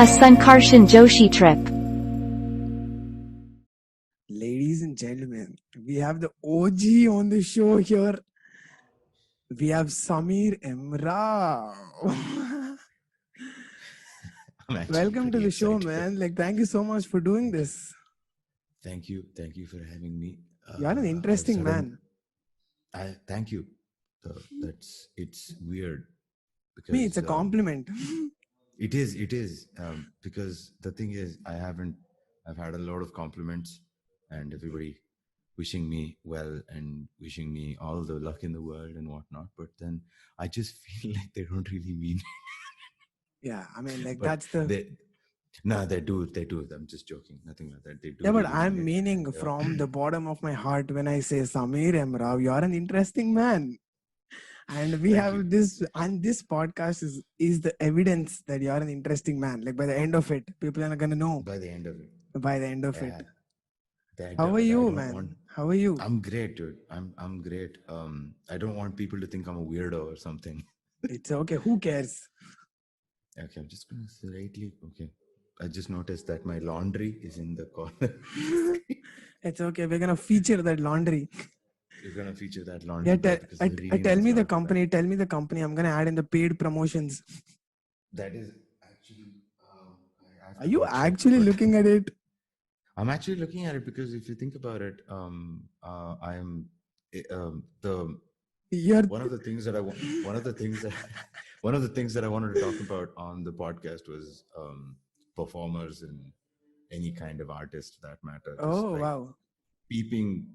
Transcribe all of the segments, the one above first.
A Sankarshan Joshi trip. Ladies and gentlemen, we have the OG on the show here. We have Samir Emra. I'm actually Welcome to pretty the show, excited. man. Thank you so much for doing this. Thank you for having me. You are an I've interesting sudden, man. I thank you. It's weird Me, it's because a compliment. it is because the thing is I've had a lot of compliments and everybody wishing me well and wishing me all the luck in the world and whatnot. But then I just feel like they don't really mean. Yeah, I mean, like But that's the. they no, they do. I'm just joking. Nothing like that. They do Yeah, but really mean I'm it, meaning and from the bottom of my heart when I say Samir Emra, you are an interesting man. And we thank you. have this, and this podcast is the evidence that you are an interesting man. Like by the end of it, people are gonna know By the end of it, by the end of it. yeah, How are I you, don't want. man? How are you? I'm great, dude. I'm great. I don't want people to think I'm a weirdo or something. It's okay. Who cares? Okay, I'm just gonna slightly. Okay, I just noticed that my laundry is in the corner. It's okay. We're gonna feature that laundry. You're gonna feature that Yeah, laundry bag because I really tell want to me the start with company. Tell me the company. I'm gonna add in the paid promotions. that. That is actually. I have Are to you go check, actually but looking at it? I'm actually looking at it because if you think about it, I'm the You're one of the things that I want. One of the things that one of the things that I wanted to talk about on the podcast was performers and any kind of artist for that matter. Just oh like wow. peeping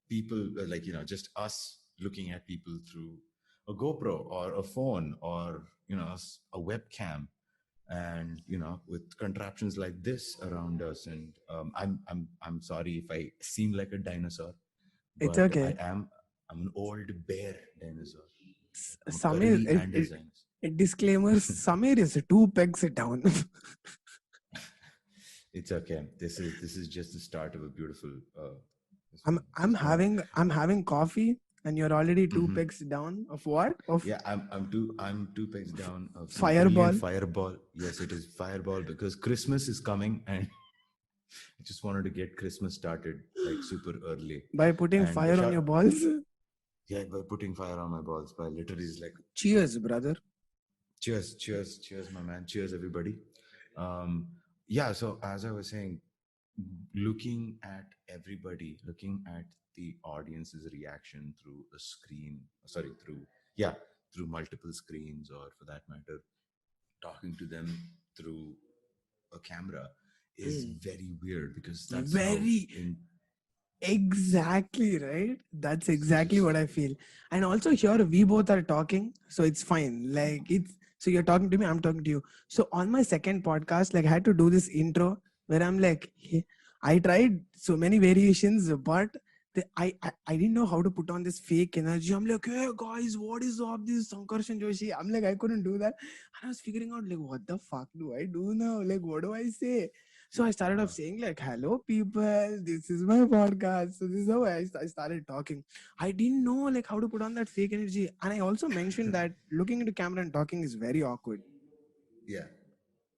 people, like just us looking at people through a GoPro or a phone or a webcam, and with contraptions like this around us. And I'm sorry if I seem like a dinosaur, It's but okay. I'm an old bear dinosaur. I'm a Samir, curly Andes dinosaur. disclaimer. Samir is 2 pegs down. It's okay. This is just the start of a beautiful. I'm having coffee, and you're already two Mhm. pegs down. Of what? Of Yeah, I'm two pegs down of some brilliant fireball. fireball. Yes, it is fireball because Christmas is coming, and I just wanted to get Christmas started like super early. By putting And fire on your balls. yeah, by putting fire on my balls, by literally is like Cheers, brother. cheers, my man, cheers, everybody. Um, yeah, so as I was saying, looking at everybody, looking at the audience's reaction through a screen, sorry, through multiple screens, or for that matter, talking to them through a camera is very weird because that's how Very exactly right. That's exactly just what I feel. And also here we both are talking, so it's fine. Like it's so you're talking to me, I'm talking to you. So on my second podcast, like I had to do this intro where I'm like, hey, I tried so many variations, but I didn't know how to put on this fake energy. I'm like, hey guys, what is up? This is Sankarshan Joshi. I'm like, I couldn't do that. And I was figuring out like, what the fuck do I do now? Like, what do I say? So I started off saying like, hello people, this is my podcast. So this is how I started talking. I didn't know like how to put on that fake energy. And I also mentioned that looking into camera and talking is very awkward. yeah,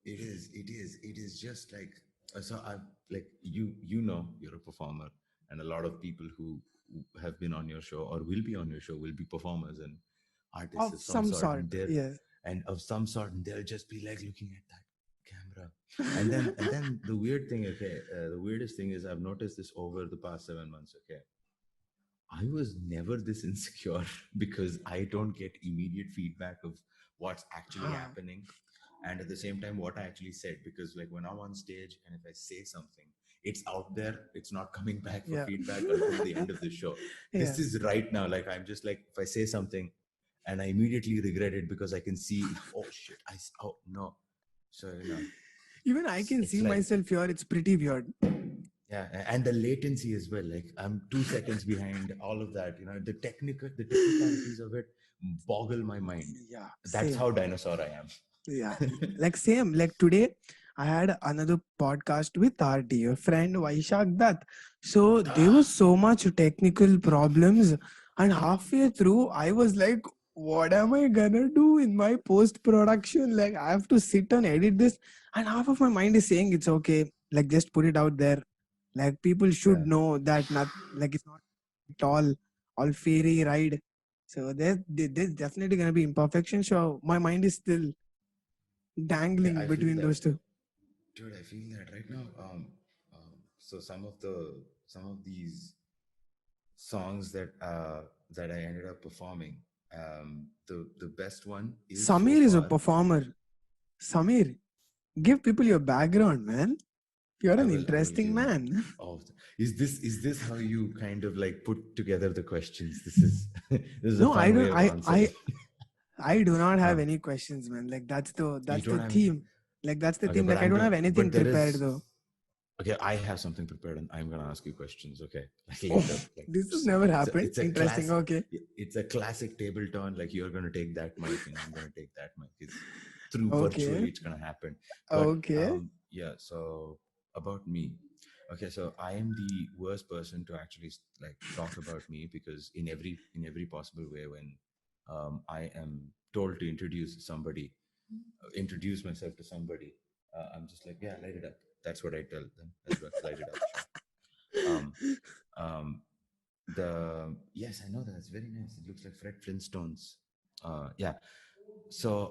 it is just like so I like you're a performer, and a lot of people who have been on your show or will be on your show will be performers and artists Of of some some sort, sort. and they're Yeah. and of some sort, and they'll just be like looking at that camera. And then the weird thing, okay, the weirdest thing is I've noticed this over the past 7 months. Okay, I was never this insecure because I don't get immediate feedback of what's actually Ah, happening, and at the same time what I actually said, because like when I'm on stage and if I say something, it's out there, it's not coming back for yeah. feedback until the end of the show. Yeah. This is right now, like I'm just like, if I say something and I immediately regret it because I can see, oh shit, oh no. So Even I can it's see like, myself here. It's pretty weird. yeah, and the latency as well. Like I'm 2 seconds behind all of that. The technicalities of it boggle my mind. Yeah, That's how same. dinosaur I am. Yeah, like same. Like today, I had another podcast with our dear friend Vaishak Dutt. So there was so much technical problems, and halfway through, I was like, what am I gonna do in my post production? Like, I have to sit and edit this, and half of my mind is saying it's okay. Like, just put it out there. Like, people should Yeah, know that not like it's not at all fairy ride. So there's definitely gonna be imperfection. So my mind is still yeah, dangling I feel between that, those two. dude. I feel that right now. So some of these songs that I ended up performing, the best one is so Samir is a far. performer. Samir, give people your background, man. You're an I will interesting give him. man. Oh, is this how you kind of like put together the questions? This is this is a No, I fun don't. way of answering. I do not have Huh? any questions, man. Like You that's don't the have any. theme. Like that's the Okay, theme. but Like I I'm don't gonna. have But anything there prepared is. though. Okay, I have something prepared, and I'm gonna ask you questions. Okay, like Oh, later. Like this has never it's a happened. it's a Interesting. class. Okay. It's a classic table turn. Like you're gonna take that mic, and I'm gonna take that mic. It's through virtually. Okay. It's gonna happen. But Okay. yeah. So about me. Okay, so I am the worst person to actually like talk about me because in every possible way when I am told to introduce myself to somebody, I'm just like, yeah, light it up. That's what I tell them as well. Light it up, sure. Um, um, the yes, I know that. It's very nice. It looks like Fred Flintstones. Yeah. So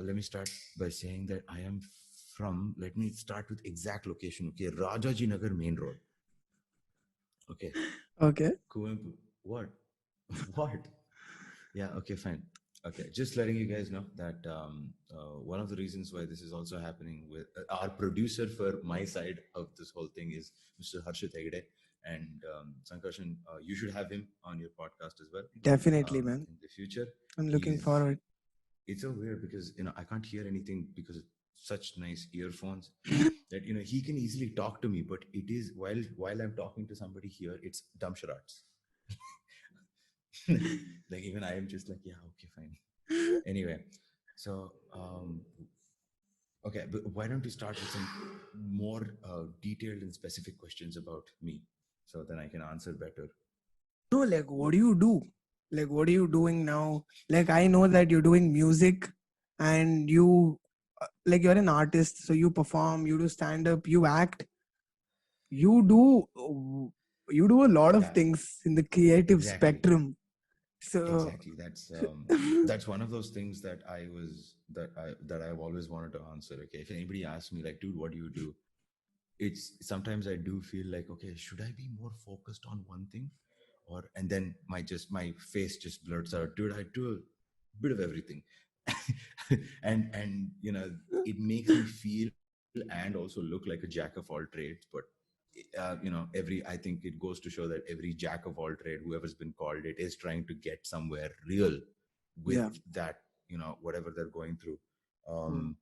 let me start by saying that I am from. Let me start with exact location. Okay, Rajaji Nagar Main Road. Okay, Okay. Kuvempu. What? What? Yeah, okay, fine. Okay, just letting you guys know that one of the reasons why this is also happening with our producer for my side of this whole thing is Mr. Harshit Hegde. And Sankarshan, you should have him on your podcast as well Definitely, man. in the future. I'm looking He's forward. It's so weird because I can't hear anything because of such nice earphones that he can easily talk to me, but it is while I'm talking to somebody here, it's dumb charades. Like even I am just like, yeah, okay, fine. Anyway, so okay, but why don't we start with some more detailed and specific questions about me, so then I can answer better. No, like what do you do? Like what are you doing now? Like I know that you're doing music, and you like you're an artist, so you perform, you do stand up, you act, you do you do a lot of Yeah, things in the creative exactly. spectrum. So Exactly. That's one of those things that I've always wanted to answer. Okay, if anybody asks me like, dude, what do you do? It's sometimes I do feel like, okay, should I be more focused on one thing, or and then my face just blurts out, dude, I do a bit of everything, and it makes me feel and also look like a jack of all trades, but every I think it goes to show that every jack of all trade, whoever's been called it, is trying to get somewhere real with yeah. that, whatever they're going through. Mm.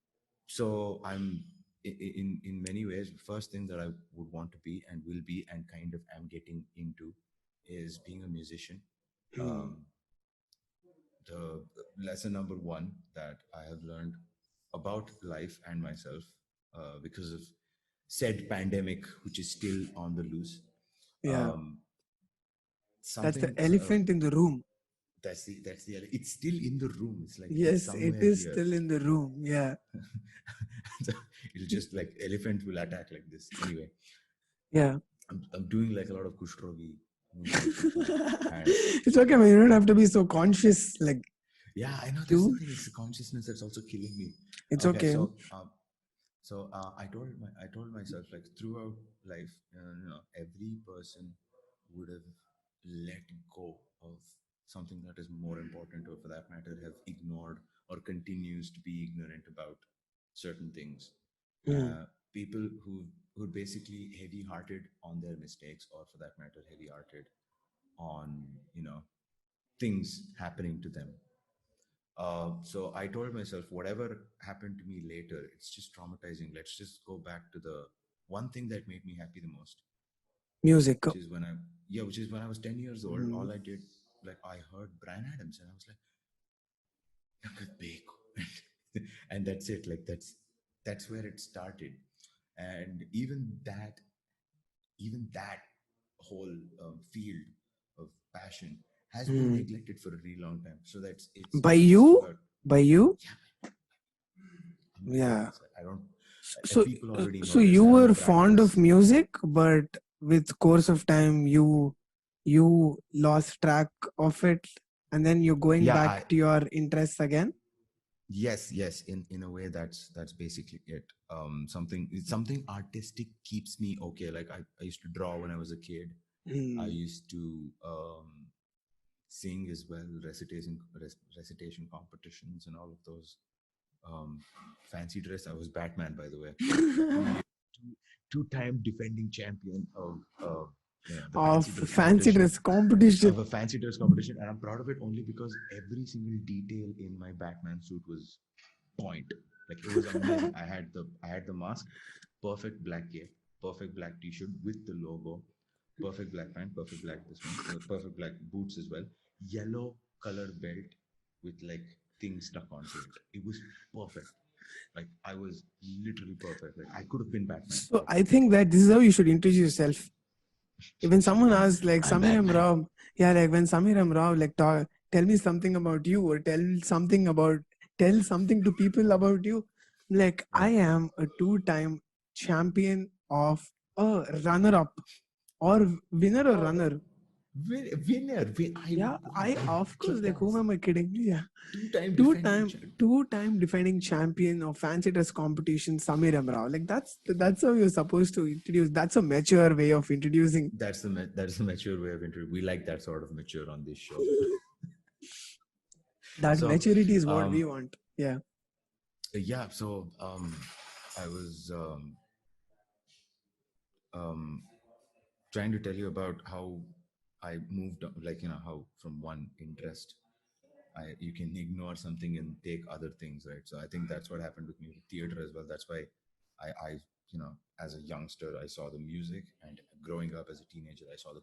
So I'm in many ways, the first thing that I would want to be and will be and kind of am getting into is being a musician. Mm. um, the lesson number one that I have learned about life and myself, because of said pandemic, which is still on the loose. Yeah. Um, That's the something elephant in the room. that's the it's still in the room. It's like it's Yes, it somewhere is here. still in the room. Yeah. So it'll just like elephant will attack like this. Anyway, Yeah. I'm doing like a lot of kushrogi movements with my hands. It's okay, man. You don't have to be so conscious. Like Yeah, I know, that's the you, thing. It's the consciousness that's also killing me. it's Okay, okay. so I told myself like throughout life, every person would have let go of something that is more important, or for that matter, have ignored or continues to be ignorant about certain things. Mm. People who are basically heavy-hearted on their mistakes, or for that matter, heavy-hearted on things happening to them. So I told myself, whatever happened to me later, it's just traumatizing. Let's just go back to the one thing that made me happy the most, Music. which is when I was 10 years old. Mm. All I did, like, I heard Brian Adams, and I was like, "Look at Beko," and that's it. Like that's where it started, and even that whole field of passion has been neglected for a really long time. So it's By not just you? about, By you? yeah, I'm a Yeah. practicer. I don't. So, People already so know this. you I were don't fond of practice. music, but with course of time, you lost track of it, and then you're going Yeah, back I to your interests again. yes. In a way, that's basically it. Something artistic keeps me okay. Like I used to draw when I was a kid. I Hmm. used to sing as well, recitation competitions and all of those. Fancy dress. I was Batman, by the way. Two-time defending champion of the Of fancy dress fancy competition, dress competition. of a fancy dress competition, and I'm proud of it only because every single detail in my Batman suit was point. Like it was amazing. I had the mask, perfect black cape, perfect black t-shirt with the logo, perfect black pant, perfect black this one, perfect black boots as well, yellow color belt with like things stuck onto it. It was perfect. Like I was literally perfect. Like I could have been Batman. So Like I think that this is how you should introduce yourself. When someone I'm asks like I'm Samiram Batman. Rao, yeah, like when Samiram Rao like tell me something about you or tell something to people about you. Like Yeah. I am a two-time champion of a runner-up or winner or Oh, runner. winner. Yeah, I of course like whom am I kidding? Yeah, Two-time two defending time champ. two time defending champion of fancy dress competition Samiram Rao. Like that's how you're supposed to introduce. That's a mature way of introducing. That's the mature way of interview. We like that sort of mature on this show. That So, maturity is what we um, want. Yeah. yeah. So, I was um, trying to tell you about how I moved, like how from one interest, you can ignore something and take other things, right? So I think that's what happened with me with theater as well. That's why I as a youngster, I saw the music, and growing up as a teenager, I saw the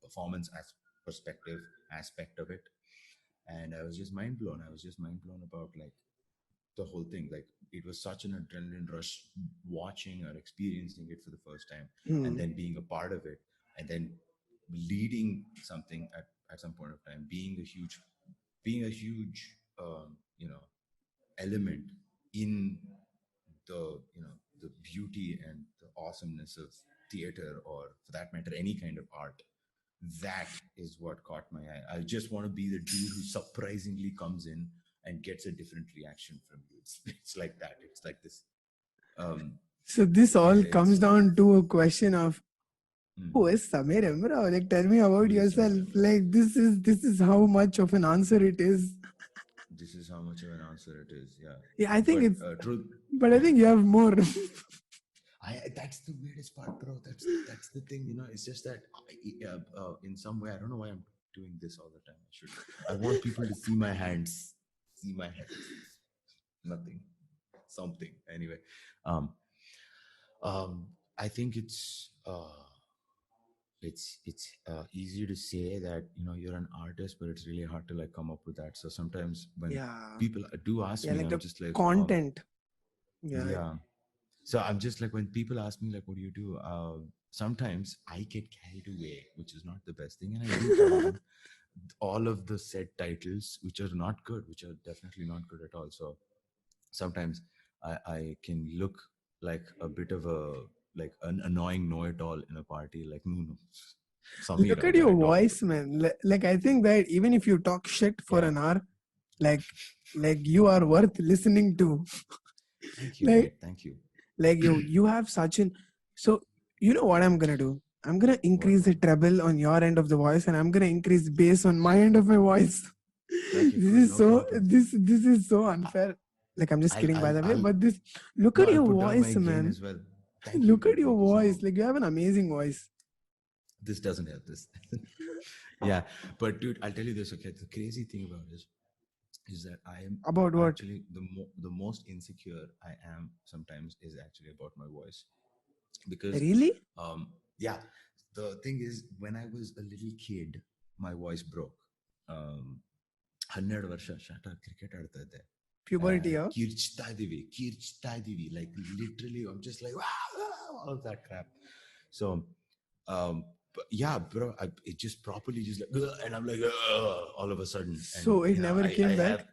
performance as perspective aspect of it, and I was just mind blown. I was just mind blown about like the whole thing. Like it was such an adrenaline rush watching or experiencing it for the first time, and Hmm. then being a part of it, and then leading something at some point of time, being a huge element in the beauty and the awesomeness of theater, or for that matter any kind of art. That is what caught my eye. I just want to be the dude who surprisingly comes in and gets a different reaction from you. It's like that. It's like this. Um, So this all comes it's down to a question of who mm, is Samir Emra? Like tell me about who is yourself. Samir? Like this is how much of an answer it is. This is how much of an answer it is. Yeah, Yeah, I think but it's truth. but I think you have more. That's the weirdest part, bro. That's the thing. It's just that in some way, I don't know why I'm doing this all the time. I want people to see my hands, see my hands. Nothing, something. Anyway, um, I think it's easy to say that you're an artist, but it's really hard to like come up with that. So sometimes when Yeah. people do ask Yeah, me, like I'm the just like, content. Yeah. yeah. So I'm just like, when people ask me like, what do you do? Sometimes I get carried away, which is not the best thing, and I do abandon all of the said titles, which are not good, which are definitely not good at all. So sometimes I can look like a bit of a like an annoying know-it-all in a party. Like, no, Samir Look out at there, your I talk to. voice, man. Like I think that even if you talk shit for Yeah. an hour, like like you are worth listening to. Thank you, Like mate. Thank you. like you have such an so you know what I'm gonna do? I'm gonna What? increase the treble on your end of the voice and I'm gonna increase bass on my end of my voice. Okay, This cool. is No so problem. this is so unfair. Like I'm just I'll, kidding by I'll, the way, I'll, but this look no, at I'll your put down my voice, gain man. as well. Thank you, Look at dude. your Thank you so voice. much. Like you have an amazing voice. This doesn't help this. Yeah, but dude, I'll tell you this. Okay, the crazy thing about this is that I am About what? actually the most insecure I am sometimes is actually about my voice, because Really? um yeah, the thing is, when I was a little kid, my voice broke. um 12 ವರ್ಷ ಶಾಟ cricket ಆಡ್ತಾ ಇದ್ದೆ, Puberty, huh? ಕಿರ್ಚ್ತಾ ಇದೀವಿ like literally I'm just like, "Wow, wow," all of that crap. So um But yeah, bro, it just properly just like, "Ugh," and I'm like, "Ugh," all of a sudden, and So it never I came have, back.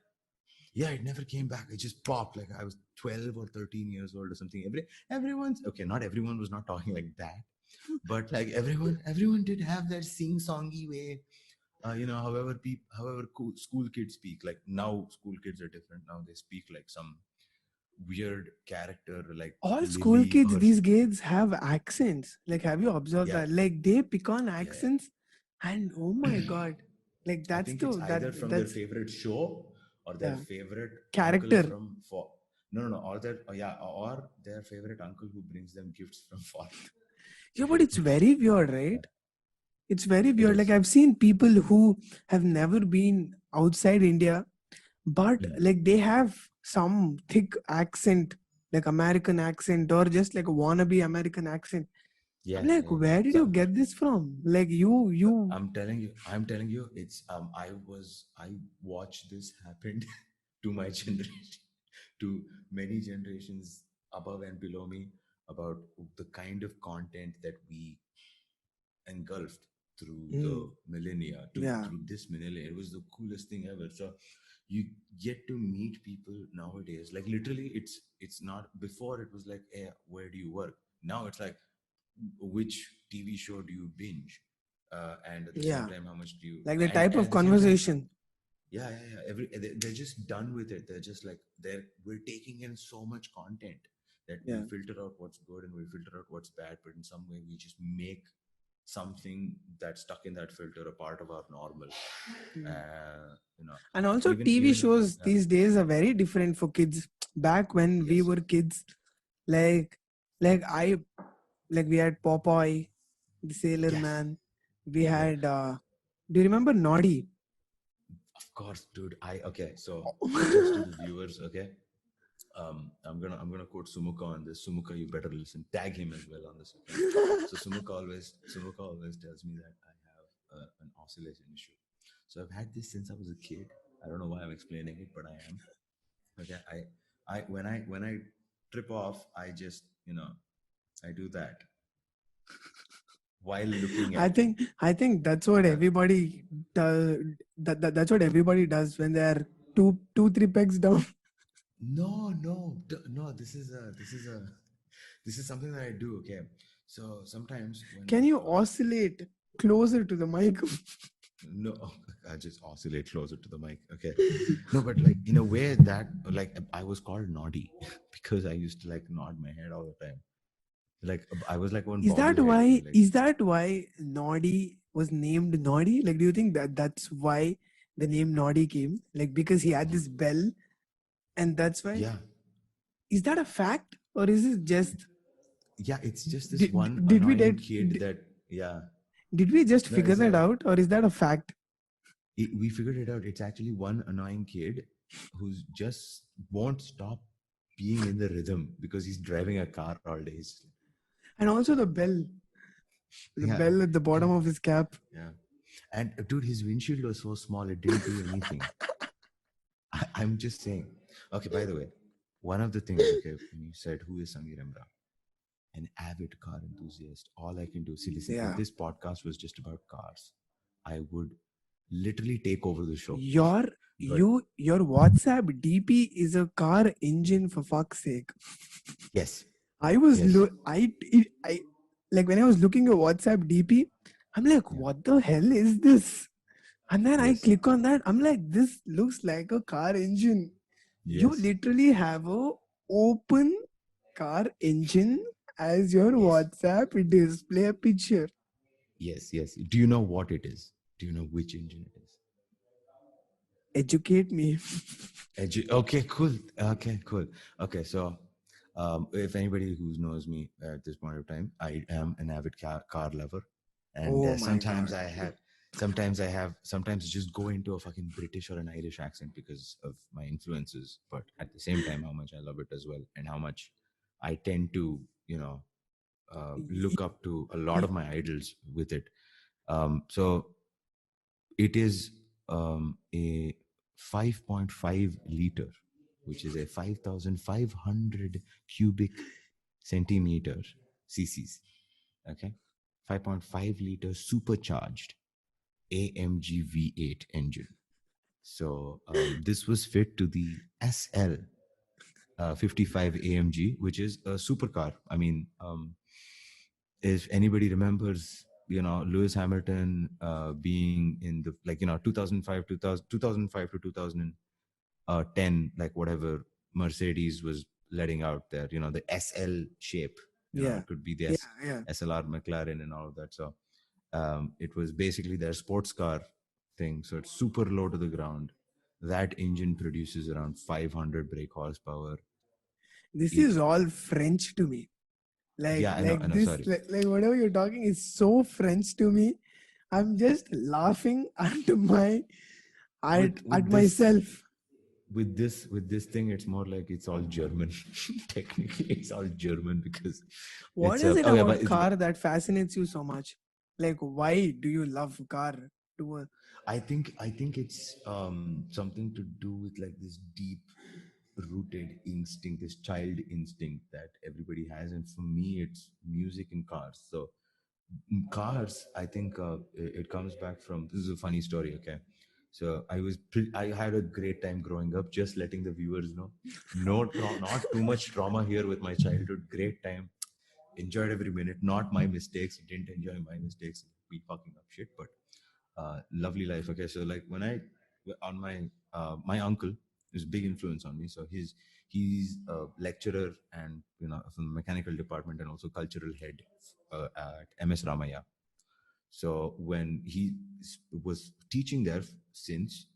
yeah, it never came back. It just popped. Like I was 12 or 13 years old or something. Everyone's okay. Not everyone was not talking like that, but like everyone did have that sing-songy way. However school kids speak. Like now, school kids are different. Now they speak like some weird character, like All school Lily kids or these days have accents. Like, have you observed yeah, that? Like, they pick on yeah. accents, and oh my god, like I that's think it's the either from their that's favorite show or their yeah favorite uncle character. from for no, or their or their favorite uncle who brings them gifts from foreign. Yeah, but it's very weird, Yeah, right? It's very it weird. Like is. I've seen people who have never been outside India, but Mm. like they have some thick accent, like American accent, or just like a wannabe American accent. I'm Yeah, like, yeah, yeah. where did you So get this from? Like you. I'm telling you, it's I watched this happen to my generation, to many generations above and below me, about the kind of content that we engulfed through the Mm, millennia, to yeah, through this millennia. It was the coolest thing ever. So you get to meet people nowadays. Like literally, it's not, before it was like, hey, where do you work? Now it's like, which TV show do you binge? And at the same yeah. time, how much do you? Like the And type of at the same time, conversation. yeah. They're just done with it. They're just like, we're taking in so much content that Yeah. we'll filter out what's good and we'll filter out what's bad. But in some way, we just make something that's stuck in that filter a part of our normal. Mm. Uh, you know, And also TV even shows yeah, these days are very different for kids. Back when we yes, were kids, like like I like we had Popeye, the Sailor yes, Man. We yeah. had do you remember Noddy? Of course, dude. Okay. So just to the viewers, okay. I'm gonna quote Sumuka on this. Sumuka, you better listen. Tag him as well on this. Okay. So Sumuka always tells me that I have an oscillation issue. So I've had this since I was a kid. I don't know why I'm explaining it, but I am. Okay. When I trip off, I just I do that while looking I at you. think I think that's what Yeah. everybody does. That's what everybody does when they are two three pegs down. No. This is something that I do. Okay. So sometimes when Can you oscillate closer to the mic? no, I just oscillate closer to the mic. Okay. No, but like in a way that like I was called naughty because I used to like nod my head all the time. Like I was like one bobblehead. Like Is that why Noddy was named Noddy? Like, do you think that that's why the name Noddy came? Like, because he had y- this bell, and that's why. yeah, Is that a fact, or is it just yeah. It's just this did, one did we annoying did, kid that yeah. did we just No, figure it's that a out, or is that a fact? we figured it out. It's actually one annoying kid who's just won't stop being in the rhythm because he's driving a car all days. And also the Yeah, bell at the bottom dude. of his cap. Yeah, and dude, his windshield was so small it didn't do anything. I'm just saying. Okay, by the way, one of the things. Okay, when you said who is Samir Emra, an avid car enthusiast, all I can do. See, listen. If Yeah. this podcast was just about cars, I would literally take over the show. Your But your WhatsApp DP is a car engine for fuck's sake. yes, I was yes, I like when I was looking at WhatsApp DP, I'm like, yeah, what the hell is this? And then I yes, click on that. I'm like, this looks like a car engine. You yes, literally have a open car engine as your yes. WhatsApp display picture. Yes, yes. Do you know what it is? Do you know which engine it is? Educate me. Okay, cool. Okay, cool. Okay, so if anybody who knows me at this point of time, I am an avid car lover, and Oh my god. sometimes I just go into a fucking British or an Irish accent because of my influences, but at the same time, how much I love it as well, and how much I tend to, look up to a lot of my idols with it. So it is a 5.5 liter, which is a 5,500 cubic centimeter cc's. Okay, 5.5 liter supercharged AMG V8 engine. So this was fit to the SL 55 AMG, which is a supercar. I mean, if anybody remembers, Lewis Hamilton being in the, 2005, 2005 to 2010, like whatever Mercedes was letting out there, the SL shape, Yeah. it could be the Yeah. Yeah. SLR McLaren and all of that. So it was basically their sports car thing. So it's super low to the ground. That engine produces around 500 brake horsepower. This It, is all French to me. yeah, I Like know. this, Sorry, like whatever you're talking is so French to me. I'm just laughing with at this myself. with this thing, it's more like it's all German. Technically, it's all German because What it's is it oh yeah, but about it's, car that fascinates you so much? Like, why do you love car? To a, I think it's something to do with like this deep rooted instinct, this child instinct that everybody has, and for me, it's music and cars. So cars, I think it comes back from, this is a funny story. Okay, so I had a great time growing up. Just letting the viewers know, not too much trauma here with my childhood. Great time, enjoyed every minute. Not my mistakes. Didn't enjoy my mistakes. Be fucking up shit, but lovely life. Okay, so like when I on my uncle is big influence on me. So he's a lecturer and from the mechanical department and also cultural head at MS Ramaya. So when he was teaching there since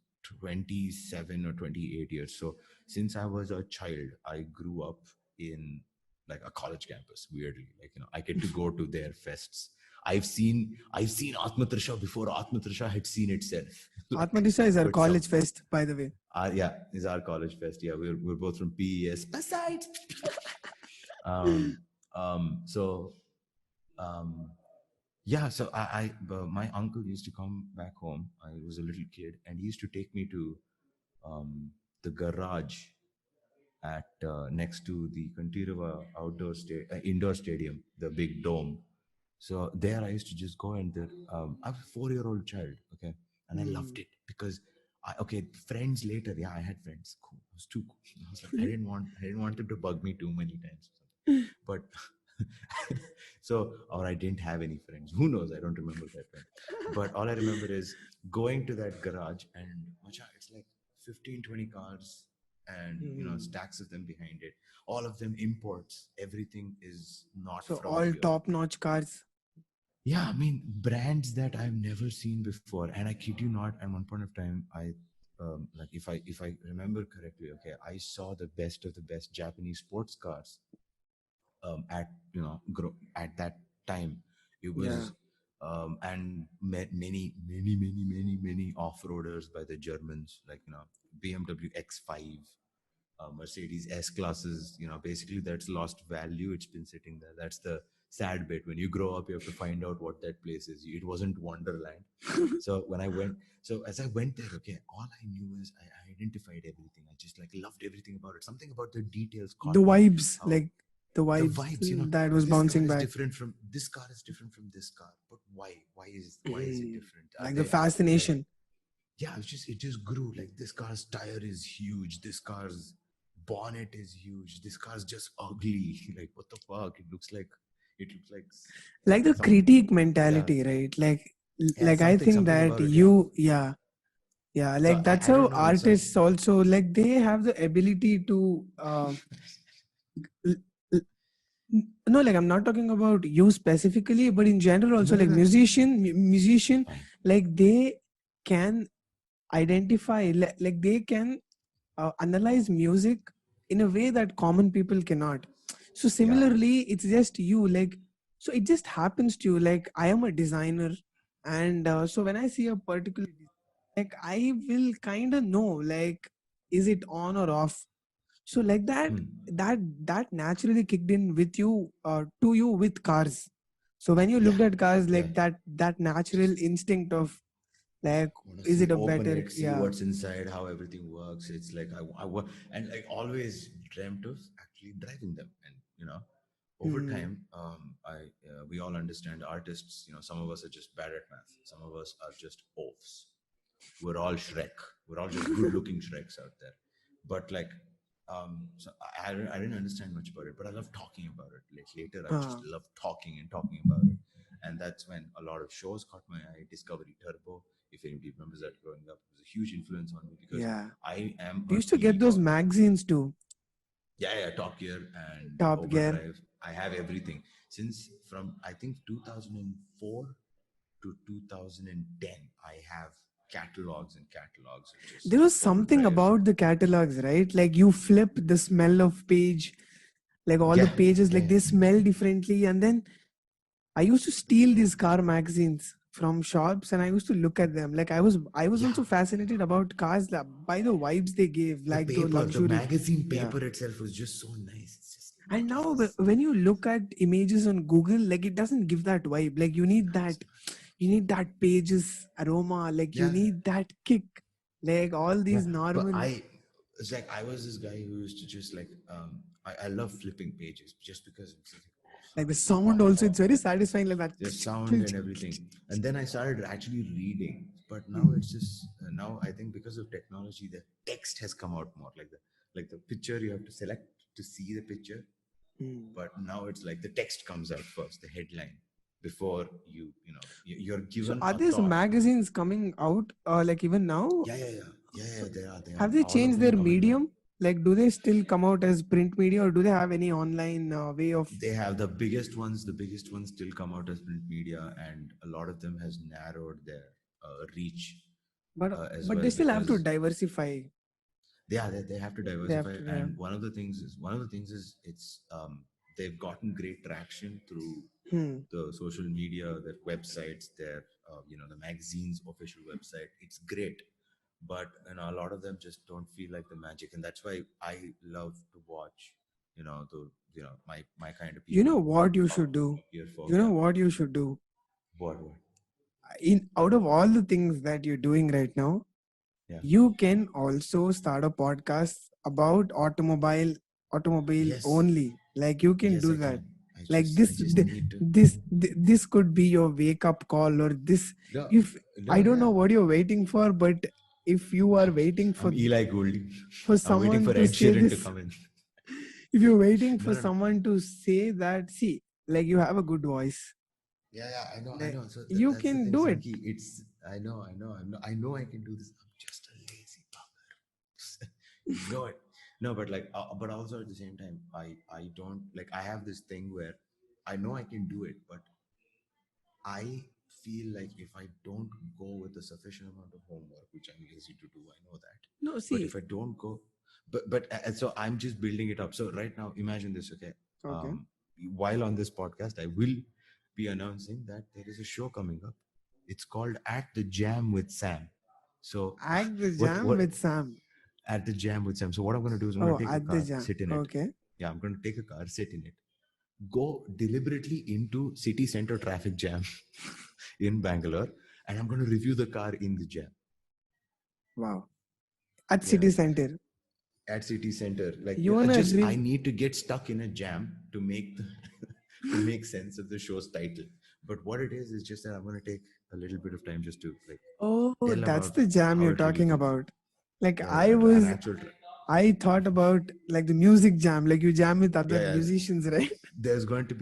27 or 28 years. So since I was a child, I grew up in like a college campus, weirdly. Like, I get to go to their fests. I've seen Atmatrisha before Atmatrisha had seen itself. Like, Atmadisha is our with some college fest, by the way. yeah, is our college fest. Yeah, we're both from PES. Besides, um, so um, yeah, so my uncle used to come back home. I was a little kid, and he used to take me to the garage at next to the Kantirava indoor stadium, the big dome. So there, I used to just go, and there, I was a 4-year-old child, okay, and I loved it because friends later. Yeah, I had friends. Cool. It was too cool. I was like, I didn't want them to bug me too many times, but so, or I didn't have any friends. Who knows? I don't remember that time. But all I remember is going to that garage and it's like 15, 20 cars and stacks of them behind it. All of them imports. Everything is not So from all here. top-notch cars. Yeah, I mean brands that I've never seen before. And I kid you not, at one point of time, like if I remember correctly, okay, I saw the best of the best Japanese sports cars at at that time. It Yeah. was and met many off-roaders by the Germans, like BMW X5, Mercedes S classes. Basically that's lost value. It's been sitting there. That's the sad bit. When you grow up, you have to find out what that place is. It wasn't Wonderland. So as I went there, okay, all I knew is I identified everything. I just like loved everything about it. Something about the details The caught me. vibes, How like the the vibes vibes, that was this car bouncing is back. different from this car is different from this car, but why is it different? Are Like the they like, fascination. yeah, it just grew. Like, this car's tire is huge, this car's bonnet is huge, this car's just ugly. Like, what the fuck, it looks like Like the some, critique yeah, mentality, right? yeah, I something think something that about it, yeah. yeah, So like that's I how don't know, it's some, artists also, like they have the ability to l- l- no, like I'm not talking about you specifically, but in general also, no, like no, it's musician, fine. like they can identify, like they can analyze music in a way that common people cannot. So Yeah. similarly, it's just you, like, so it just happens to you. Like, I am a designer, and so when I see a particular like, I will kind of know, like, is it on or off. So like that, Hmm. that naturally kicked in with you, to you with cars. So when you Yeah, looked at cars, yeah, like that natural just instinct of, like, want to is see, it a open better, it, see yeah. what's inside, how everything works. It's like and like always dreamt of actually driving them, and over Hmm. time, I we all understand artists. Some of us are just bad at math. Some of us are just oafs. We're all Shrek. We're all just good-looking Shreks out there. But like, so I didn't understand much about it, but I love talking about it. Like later, I just Ah, love talking and talking about it, and that's when a lot of shows caught my eye. Discovery Turbo, if anybody remembers that growing up, it was a huge influence on me because yeah. I am We a used to get TV those hog. magazines too. Yeah, Top Gear and Top Gear. Overdrive. I have everything since from I think 2004 to 2010. I have catalogs and catalogs of just There was something Overdrive. about the catalogs, right? Like you flip the smell of page, like all the Yeah, pages, like yeah, they smell differently. And then I used to steal these car magazines from shops and I used to look at them. Like I was yeah. also fascinated about cars by the vibes they gave, The like the paper, the luxury. magazine Yeah. paper itself was just so nice. It's just And now nice. when you look at images on Google, like it doesn't give that vibe. Like you need that pages aroma, like you Yeah, need that kick. Like all yeah. these But normal, it's like I was this guy who used to just like, I love flipping pages just because it's like, like the oh, sound also, it's very satisfying, like that. the sound and everything. And then I started actually reading, but now it's just now I think because of technology the text has come out more, like the picture you have to select to see the picture, Mm. but now it's like the text comes out first, the headline, before you're So given are a these thought. magazines coming out like even now? Yeah, they are, Have they all of changed them their are coming out. medium? Like do they still come out as print media or do they have any online way of? They have the biggest ones still come out as print media, and a lot of them has narrowed their reach as But well they still have to because diversify. they have to They have diversify. to, yeah. And one of the things is it's they've gotten great traction through Hmm. the social media, their websites, their the magazine's official website. It's great, but a lot of them just don't feel like the magic, and that's why I love to watch the my kind of You people know who what you follow should do? peer folk. You know Yeah. what you should do? What? In out of all the things that you're doing right now, Yeah. you can also start a podcast about automobile Yes. only. Like you can Yes, do I that. can. Like I just need to. this could be your wake up call, or this, No, if no, I don't yeah. know what you're waiting for, but if you are I'm, waiting I'm Eli Goulding. for I'm waiting someone for to Ed say Sheeran to this, come in. if you're waiting No, for no, no. someone to say that, see, like you have a good voice, Yeah, I like know. So you that's the can thing, do it. Sankey. I know I can do this. I'm just a lazy bugger. You know it. No, but like, but also at the same time, I don't like. I have this thing where I know I can do it, but I feel like if I don't go with a sufficient amount of homework, which I'm lazy to do, I know that. No, But see, if I don't go, so I'm just building it up. So right now, imagine this, okay? okay, While on this podcast, I will be announcing that there is a show coming up. It's called At the Jam with Sam. So act the jam what with Sam. At the Jam with Sam. So what I'm going to do is I'm going Oh, to take a at the car, jam. sit in it. Okay. Yeah, I'm going to take a car, sit in it, go deliberately into city center traffic jam in Bangalore, and I'm going to review the car in the jam. Wow. At Yeah, city center. at city center. Like You wanna just I rev need to get stuck in a jam to make to make sense of the show's title. But what it is just that I'm going to take a little bit of time just to like Oh, tell that's about the jam how you're it really talking feels. about. Like Yeah, an actual. I thought about like the music jam, like you jam with other Yeah, yeah. musicians, right? That there's going to jam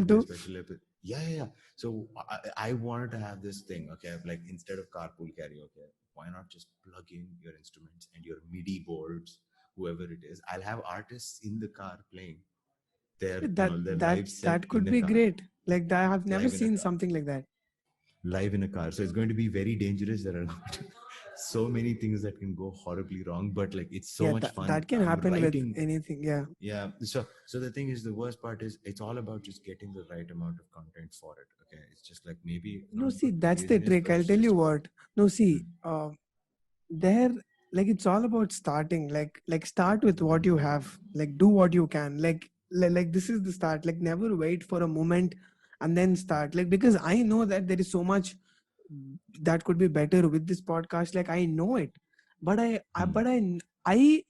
be a too. special episode. Yeah. So I wanted to have this thing, okay, like instead of carpool karaoke, why not just plug in your instruments and your MIDI boards, whoever it is. I'll have artists in the car playing their live set That in could a be car, great. Like that, I have never live in a seen car, something like that. live in a car. So it's going to be very dangerous. There are so many things that can go horribly wrong, but like it's so Yeah, much fun. that can I'm happen with writing. anything. Yeah. Yeah. So the thing is, the worst part is it's all about just getting the right amount of content for it. Okay. It's just like maybe No, not see, about that's the laziness, trick. but I'll it's tell you just. what. No, see, Hmm. there, like it's all about starting. Like start with what you have. Like do what you can. Like this is the start. Like never wait for a moment and then start. Like because I know that there is so much that could be better with this podcast. Like I know it, but Hmm. I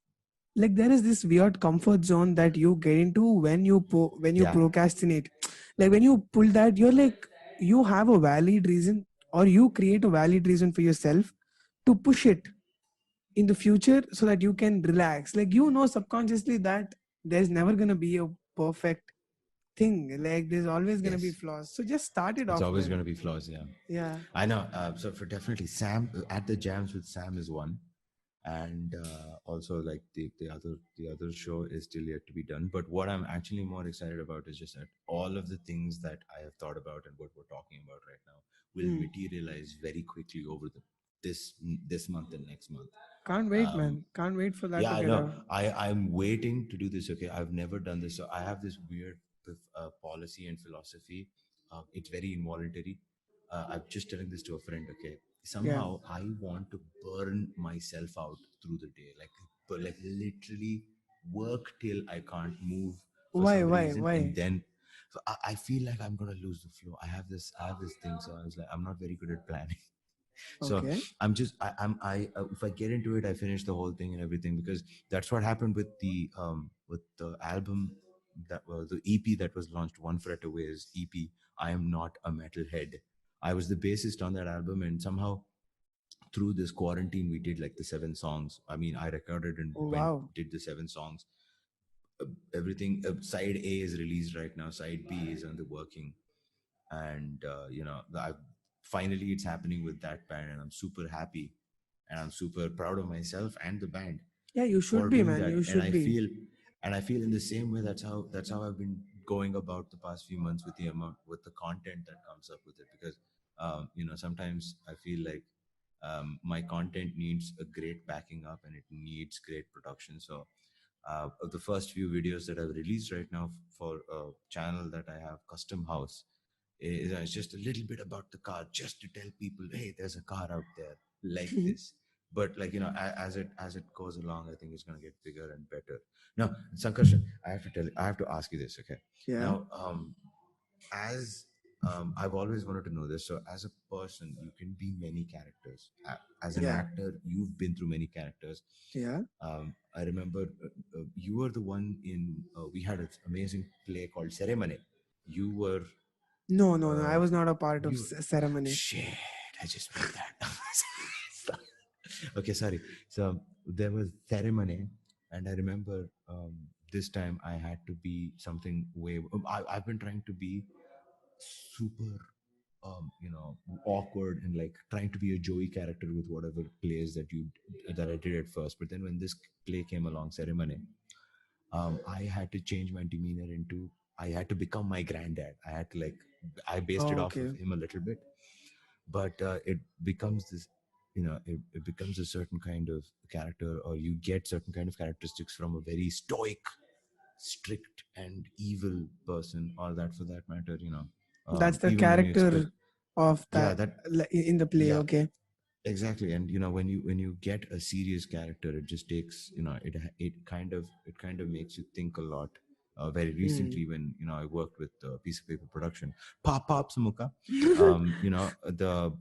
like there is this weird comfort zone that you get into when when you Yeah. procrastinate. Like when you pull that, you're like, you have a valid reason, or you create a valid reason for yourself to push it in the future so that you can relax. Like, you know, subconsciously that there's never gonna be a perfect thing. Like there's always gonna be Yes. flaws. So just start it It's off, always man. going to be flaws. Yeah. Yeah. I know. So for definitely Sam at the jams with Sam is one, and also like the other show is still yet to be done. But what I'm actually more excited about is just that all of the things that I have thought about and what we're talking about right now will Hmm. materialize very quickly over this month and next month. Can't wait, Um, man. Can't wait for that yeah, to I get know. out. I'm waiting to do this. Okay, I've never done this, so I have this weird policy and philosophy. It's very involuntary. I'm just telling this to a friend. Okay, Yeah. somehow I want to burn myself out through the day, like literally work till I can't move for Why? some Why? reason, and Why? then so I feel like I'm gonna lose the flow. I have this thing. So I was like, I'm not very good at planning. So Okay. I'm just I if I get into it, I finish the whole thing and everything, because that's what happened with the album, that was the EP that was launched, One Fret Away's EP. I am not a metalhead. I was the bassist on that album, and somehow through this quarantine we did like the 7 songs. I mean, I recorded and Oh, went wow. did the 7 songs. Everything, side A is released right now, side B is under working, and finally it's happening with that band, and I'm super happy, and I'm super proud of myself and the band Yeah, you for should be, doing man. that. You And should I be. feel, in the same way, that's how I've been going about the past few months with the content that comes up with it, because sometimes I feel like my content needs a great backing up, and it needs great production. So of the first few videos that I've released right now for a channel that I have, Custom House, it's just a little bit about the car, just to tell people, hey, there's a car out there like this. But like, as it goes along, I think it's going to get bigger and better. Now, Sankarshan, I have to ask you this, okay? Yeah. Now, as I've always wanted to know this. So, as a person, you can be many characters. As an Yeah. actor, you've been through many characters. Yeah. I remember you were the one in. We had an amazing play called Ceremony. You were. No, no, no. I Uh, was not a part of you. ceremony. Shit! I just made that. Okay, sorry. So there was Ceremony, and I remember this time I had to be something way. I've been trying to be super awkward, and like trying to be a Joey character with whatever plays that I did at first. But then when this play came along, Ceremony, I had to change my demeanor into, I had to become my granddad. I based it Oh, off of okay. him a little bit, but it becomes this, it becomes a certain kind of character, or you get certain kind of characteristics from a very stoic, strict, and evil person, or that for that matter, That's the even when you expect, character of yeah, that that, in the play. yeah, Okay. exactly. And when you get a serious character, it just takes, it kind of makes you think a lot. Very Hmm. recently, when I worked with Piece of Paper production, pop Samuka, the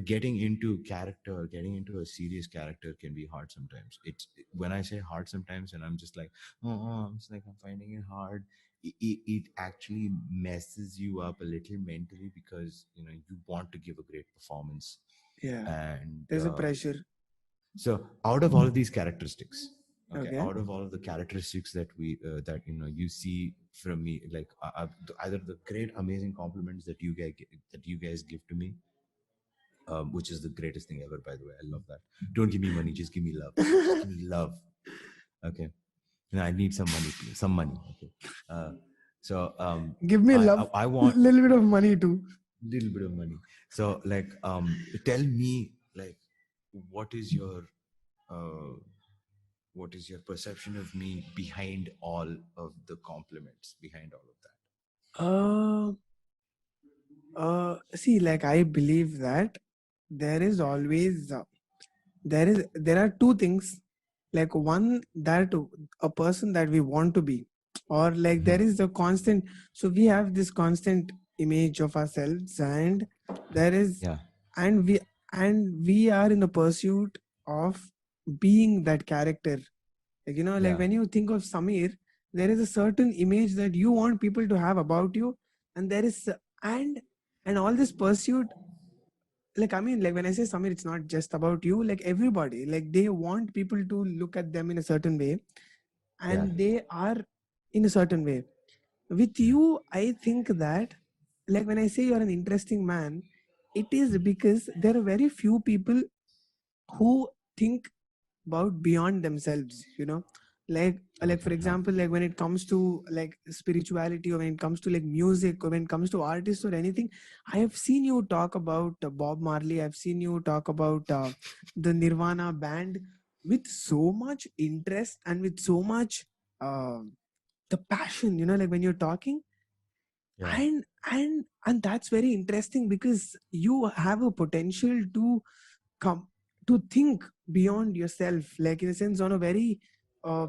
getting into a serious character can be hard sometimes. When I say hard sometimes, and I'm just like, I'm just like, I'm finding it hard. It actually messes you up a little mentally, because you want to give a great performance. Yeah. And There's a pressure. so out of all of these characteristics, okay, Okay. out of all of the characteristics that you see from me, like either the great amazing compliments that you guys give to me, which is the greatest thing ever, by the way. I love that. Don't give me money, just give me love. Just give me love. Okay. I need some money, please. Some money. Okay. So Give me I, love. I I want Little bit of money too. little bit of money. So like, tell me, like, what is your uh, what is your perception of me behind all of the compliments, behind all of that? Uh, See, like I believe that there is always there are two things. Like one, that a person that we want to be, or like there is the constant. So we have this constant image of ourselves, and there is, Yeah. and we are in the pursuit of being that character Like, you know, like Yeah. when you think of Samir, there is a certain image that you want people to have about you, and there is and and all this pursuit. Like, I mean, like when I say Samir, it's not just about you. Like everybody, like they want people to look at them in a certain way, Yeah. and they are in a certain way. With Yeah. you, I think that, like when I say you're an interesting man, it is because there are very few people who think about beyond themselves, you know. Like for Okay. Huh. example, like when it comes to like spirituality, or when it comes to like music, or when it comes to artists or anything, I have seen you talk about Bob Marley. I've seen you talk about the Nirvana band with so much interest and with so much uh, the passion, you know, like when you're talking. Yeah. And that's very interesting because you have a potential to come to think beyond yourself, like in a sense, on a very uh,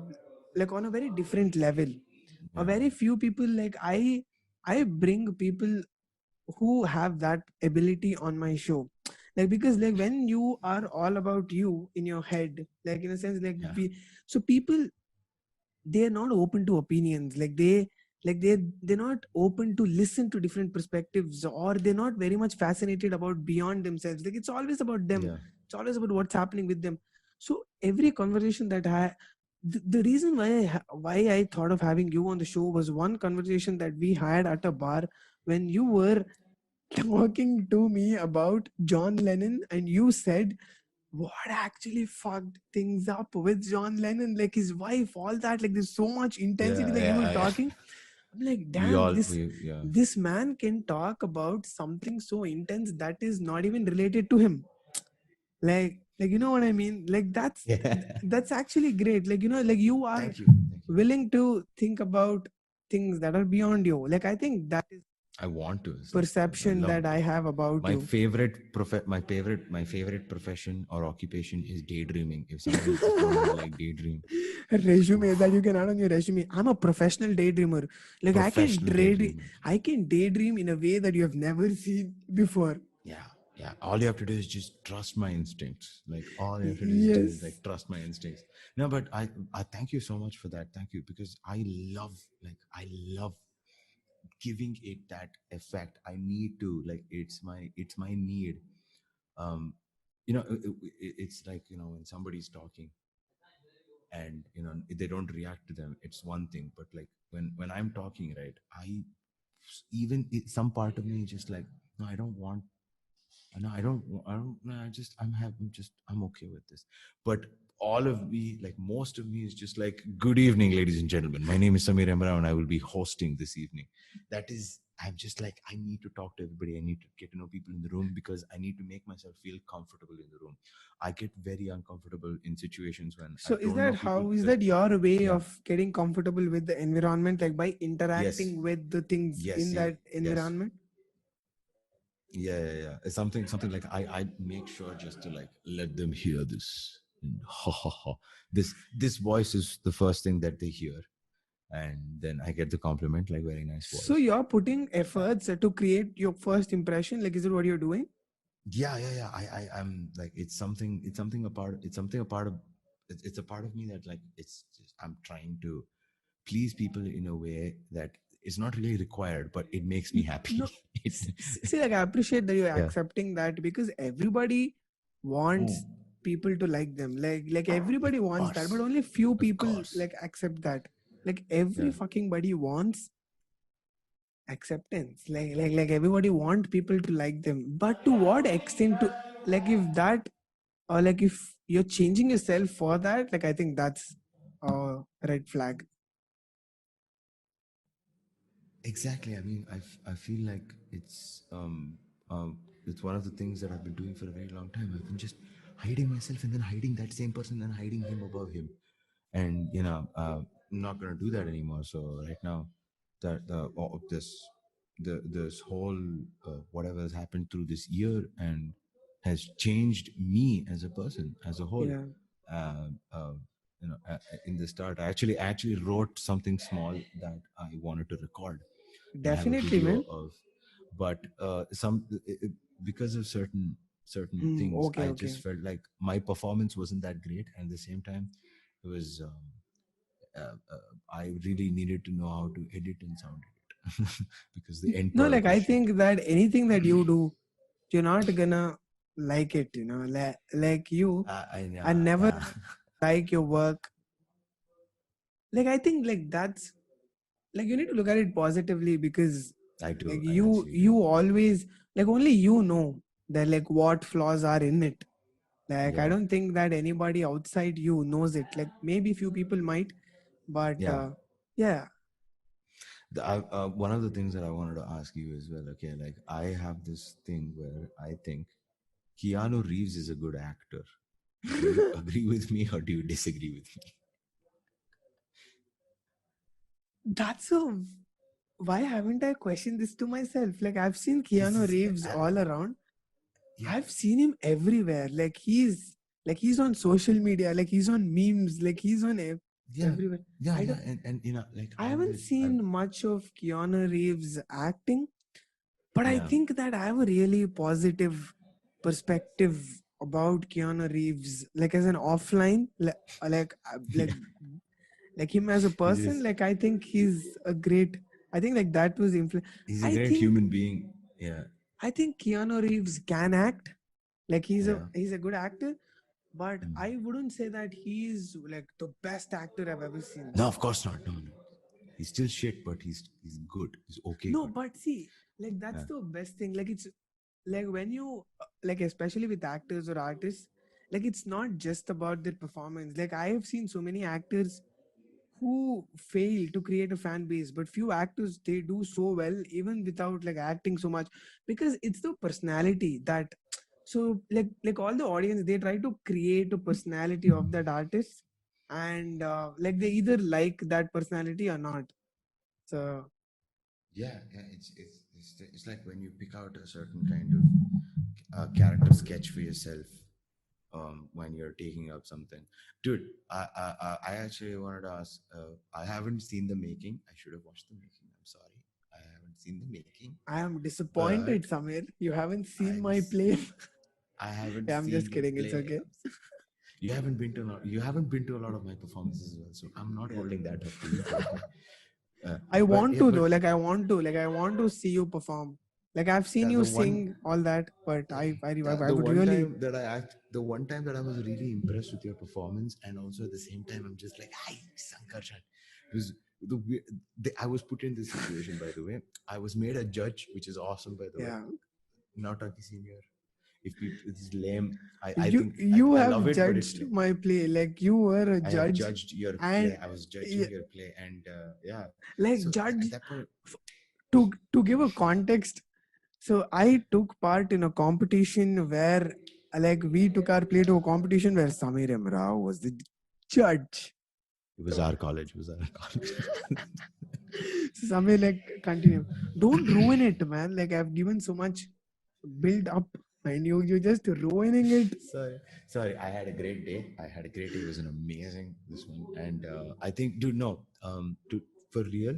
like on a very different level. A Yeah. very few people, like I bring people who have that ability on my show, like because like when you are all about you in your head, like in a sense, like Yeah. so people, they're not open to opinions, they're not open to listen to different perspectives, or they're not very much fascinated about beyond themselves. Like it's always about them, Yeah. it's always about what's happening with them. So every conversation that the reason why I thought of having you on the show was one conversation that we had at a bar when you were talking to me about John Lennon, and you said what actually fucked things up with John Lennon, like his wife, all that. Like there's so much intensity Yeah. that you Yeah. were I, talking. I'm like, we damn, all this we yeah. this man can talk about something so intense that is not even related to him. Like you know what I mean? Like Yeah. that's actually great. Like you know, like you are Thank you. Thank you. willing to think about things that are beyond you. Like I think that is I want to. I perception love that I have about my you. favorite my favorite profession or occupation is daydreaming. If somebody just want me to like daydream, Resume that you oof, can add on your resume. I'm a professional daydreamer. Like professional daydreamer. I can daydream in a way that you have never seen before. Yeah, yeah. All you have to do is just trust my instincts. Like all you have to do is just Yes. like trust my instincts. No, but I thank you so much for that. Thank you because I love giving it that effect. I need to like it's my need. Um, it's like when somebody's talking and they don't react to them, it's one thing. But like when I'm talking, right, some part of me is just like, no, I don't want. No, I don't. No, I'm okay with this. But all of me, like most of me, is just like, good evening, ladies and gentlemen. My name is Samir Emra, and I will be hosting this evening. That is, I'm just like, I need to talk to everybody. I need to get to know people in the room because I need to make myself feel comfortable in the room. I get very uncomfortable in situations when I So don't know people is because, that your way yeah, of getting comfortable with the environment, like by yes, interacting with the things in that yes. environment? Yeah. It's something like I make sure just to like let them hear this. And ha ha ha. This voice is the first thing that they hear, and then I get the compliment like very nice So voice. you're putting efforts to create your first impression. Like, is it what you're doing? Yeah. I'm like it's something a part of it's a part of me that like it's just, I'm trying to please people in a way that is not really required, but it makes me happy. No, it, see, like I appreciate that you're yeah. accepting that because everybody wants Mm. people to like them. Like Of everybody wants that, but course. only few Of people course. like accept that. Like every Yeah. fucking body wants acceptance. Like everybody want people to like them. But to what extent? To like if that, or like if you're changing yourself for that, like I think that's a red flag. Exactly. I mean, I feel like it's one of the things that I've been doing for a very long time. I've been just hiding myself and then hiding that same person and hiding him above him, and I'm not gonna do that anymore. So right now, that all of this whole whatever has happened through this year and has changed me as a person as a whole. Yeah, Uh, uh, in the start, I actually wrote something small that I wanted to record and have a definitely, video man. of, but because of certain Hmm, things, okay, I okay. just felt like my performance wasn't that great, and at the same time, it was. I really needed to know how to edit and sound edit because the end No, like product is I shit. think that anything that you do, you're not gonna like it, like you I I know, never yeah. like your work. Like I think like that's like you need to look at it positively because I like do. I you actually do. you always like only you know that like what flaws are in it. Like I Yeah, don't think that anybody outside you knows it. Like maybe few people might, but yeah. yeah. One of the things that I wanted to ask you as well. Okay, like I have this thing where I think Keanu Reeves is a good actor. Do you agree with me or do you disagree with me? That's a why haven't I questioned this to myself? Like I've seen This Keanu is, Reeves all around. yeah, I've seen him everywhere. Like he's on social media, like he's on memes, like he's on yeah, everywhere. yeah, I yeah, don't and like I haven't seen much of Keanu Reeves acting, but I yeah, think that I have a really positive perspective about Keanu Reeves, like as an offline, like him as a he's person. just, Like I think he's a great. I think like that was influence. he's a I great think human being. Yeah, I think Keanu Reeves can act. Like yeah. he's a good actor, but Mm. I wouldn't say that he's like the best actor I've ever seen. No, of course not. No, no. He's still shit, but he's good. He's okay No, good. but see, like that's Yeah. the best thing. Like it's like when you like especially with actors or artists, like it's not just about their performance. Like I have seen so many actors who fail to create a fan base, but few actors they do so well even without like acting so much because it's the personality that so like all the audience they try to create a personality of that artist and like they either like that personality or not. So Yeah, yeah. It's like when you pick out a certain kind of character sketch for yourself when you're taking up something. Dude, I actually wanted to ask. I haven't seen the making. I should have watched the making. I'm sorry. I haven't seen the making, I am but disappointed, Samir. You haven't seen I'm my play. I haven't Yeah, I'm just seen your kidding. It's play. okay. You haven't been to you haven't been to a lot of my performances as well, so I'm not Yeah. holding that up to you. Okay. I But want yeah, to but though. I want to see you perform. Like I've seen you the one sing all that, but I the would one really. time that the one time that I was really impressed with your performance, and also at the same time, I'm just like, "Hi, Sankarshan." It was I was put in this situation, by the way. I was made a judge, which is awesome, by the way. Yeah. Not a senior. If people, it's lame. I You think you I love have it, but it's judged lame. my play. Like you were a I have judge, judged your play. and I was judging yeah, your play, and yeah. So like at judge that point, to give a context. So I took part in a competition where like we took our play to a competition where Samir M. Rao was the judge. it was So, our college. It was our college. so Samir like continue. Don't ruin it, man. Like I've given so much build up and you're just ruining it. Sorry. I had a great day. I had a great day. It was an amazing this one, and I think, dude, no, for real,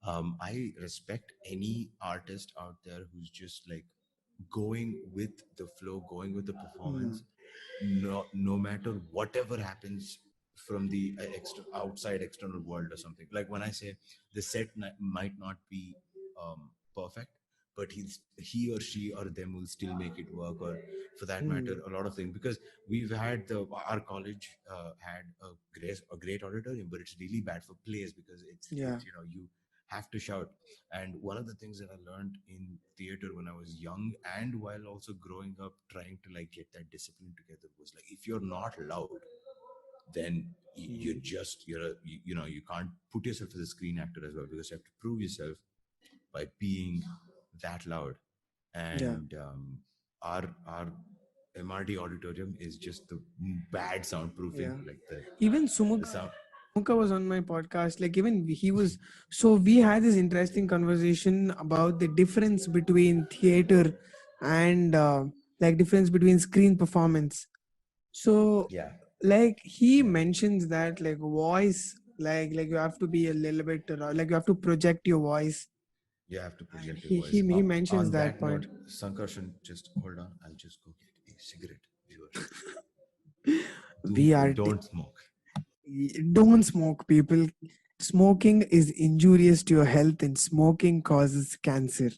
I respect any artist out there who's just like going with the flow, going with the Hmm. performance, no matter whatever happens from the outside external world or something. Like when I say the set might not be perfect, but he or she or them will still make it work, or for that matter, Hmm. a lot of things. Because we've had our college had a great auditorium, but it's really bad for plays because Yeah. it's you have to shout. And one of the things that I learned in theater when I was young, and while also growing up trying to like get that discipline together, was like, if you're not loud, then you're Hmm. just you can't put yourself as a screen actor as well, because you have to prove yourself by being that loud. Yeah. And our MRD auditorium is just the bad soundproofing, Yeah. like Even the Sumuka sound. was on my podcast. Like even he was so we had this interesting conversation about the difference between theater and like difference between screen performance. So Yeah, like he yeah. mentions that like voice like you have to be a little bit like you have to project your voice You have to and project your he voice. he mentions On that that point. note, Sankarshan, just hold on. I'll just go get a cigarette, viewers. We are Don't smoke. Don't smoke, people. Smoking is injurious to your health and smoking causes cancer.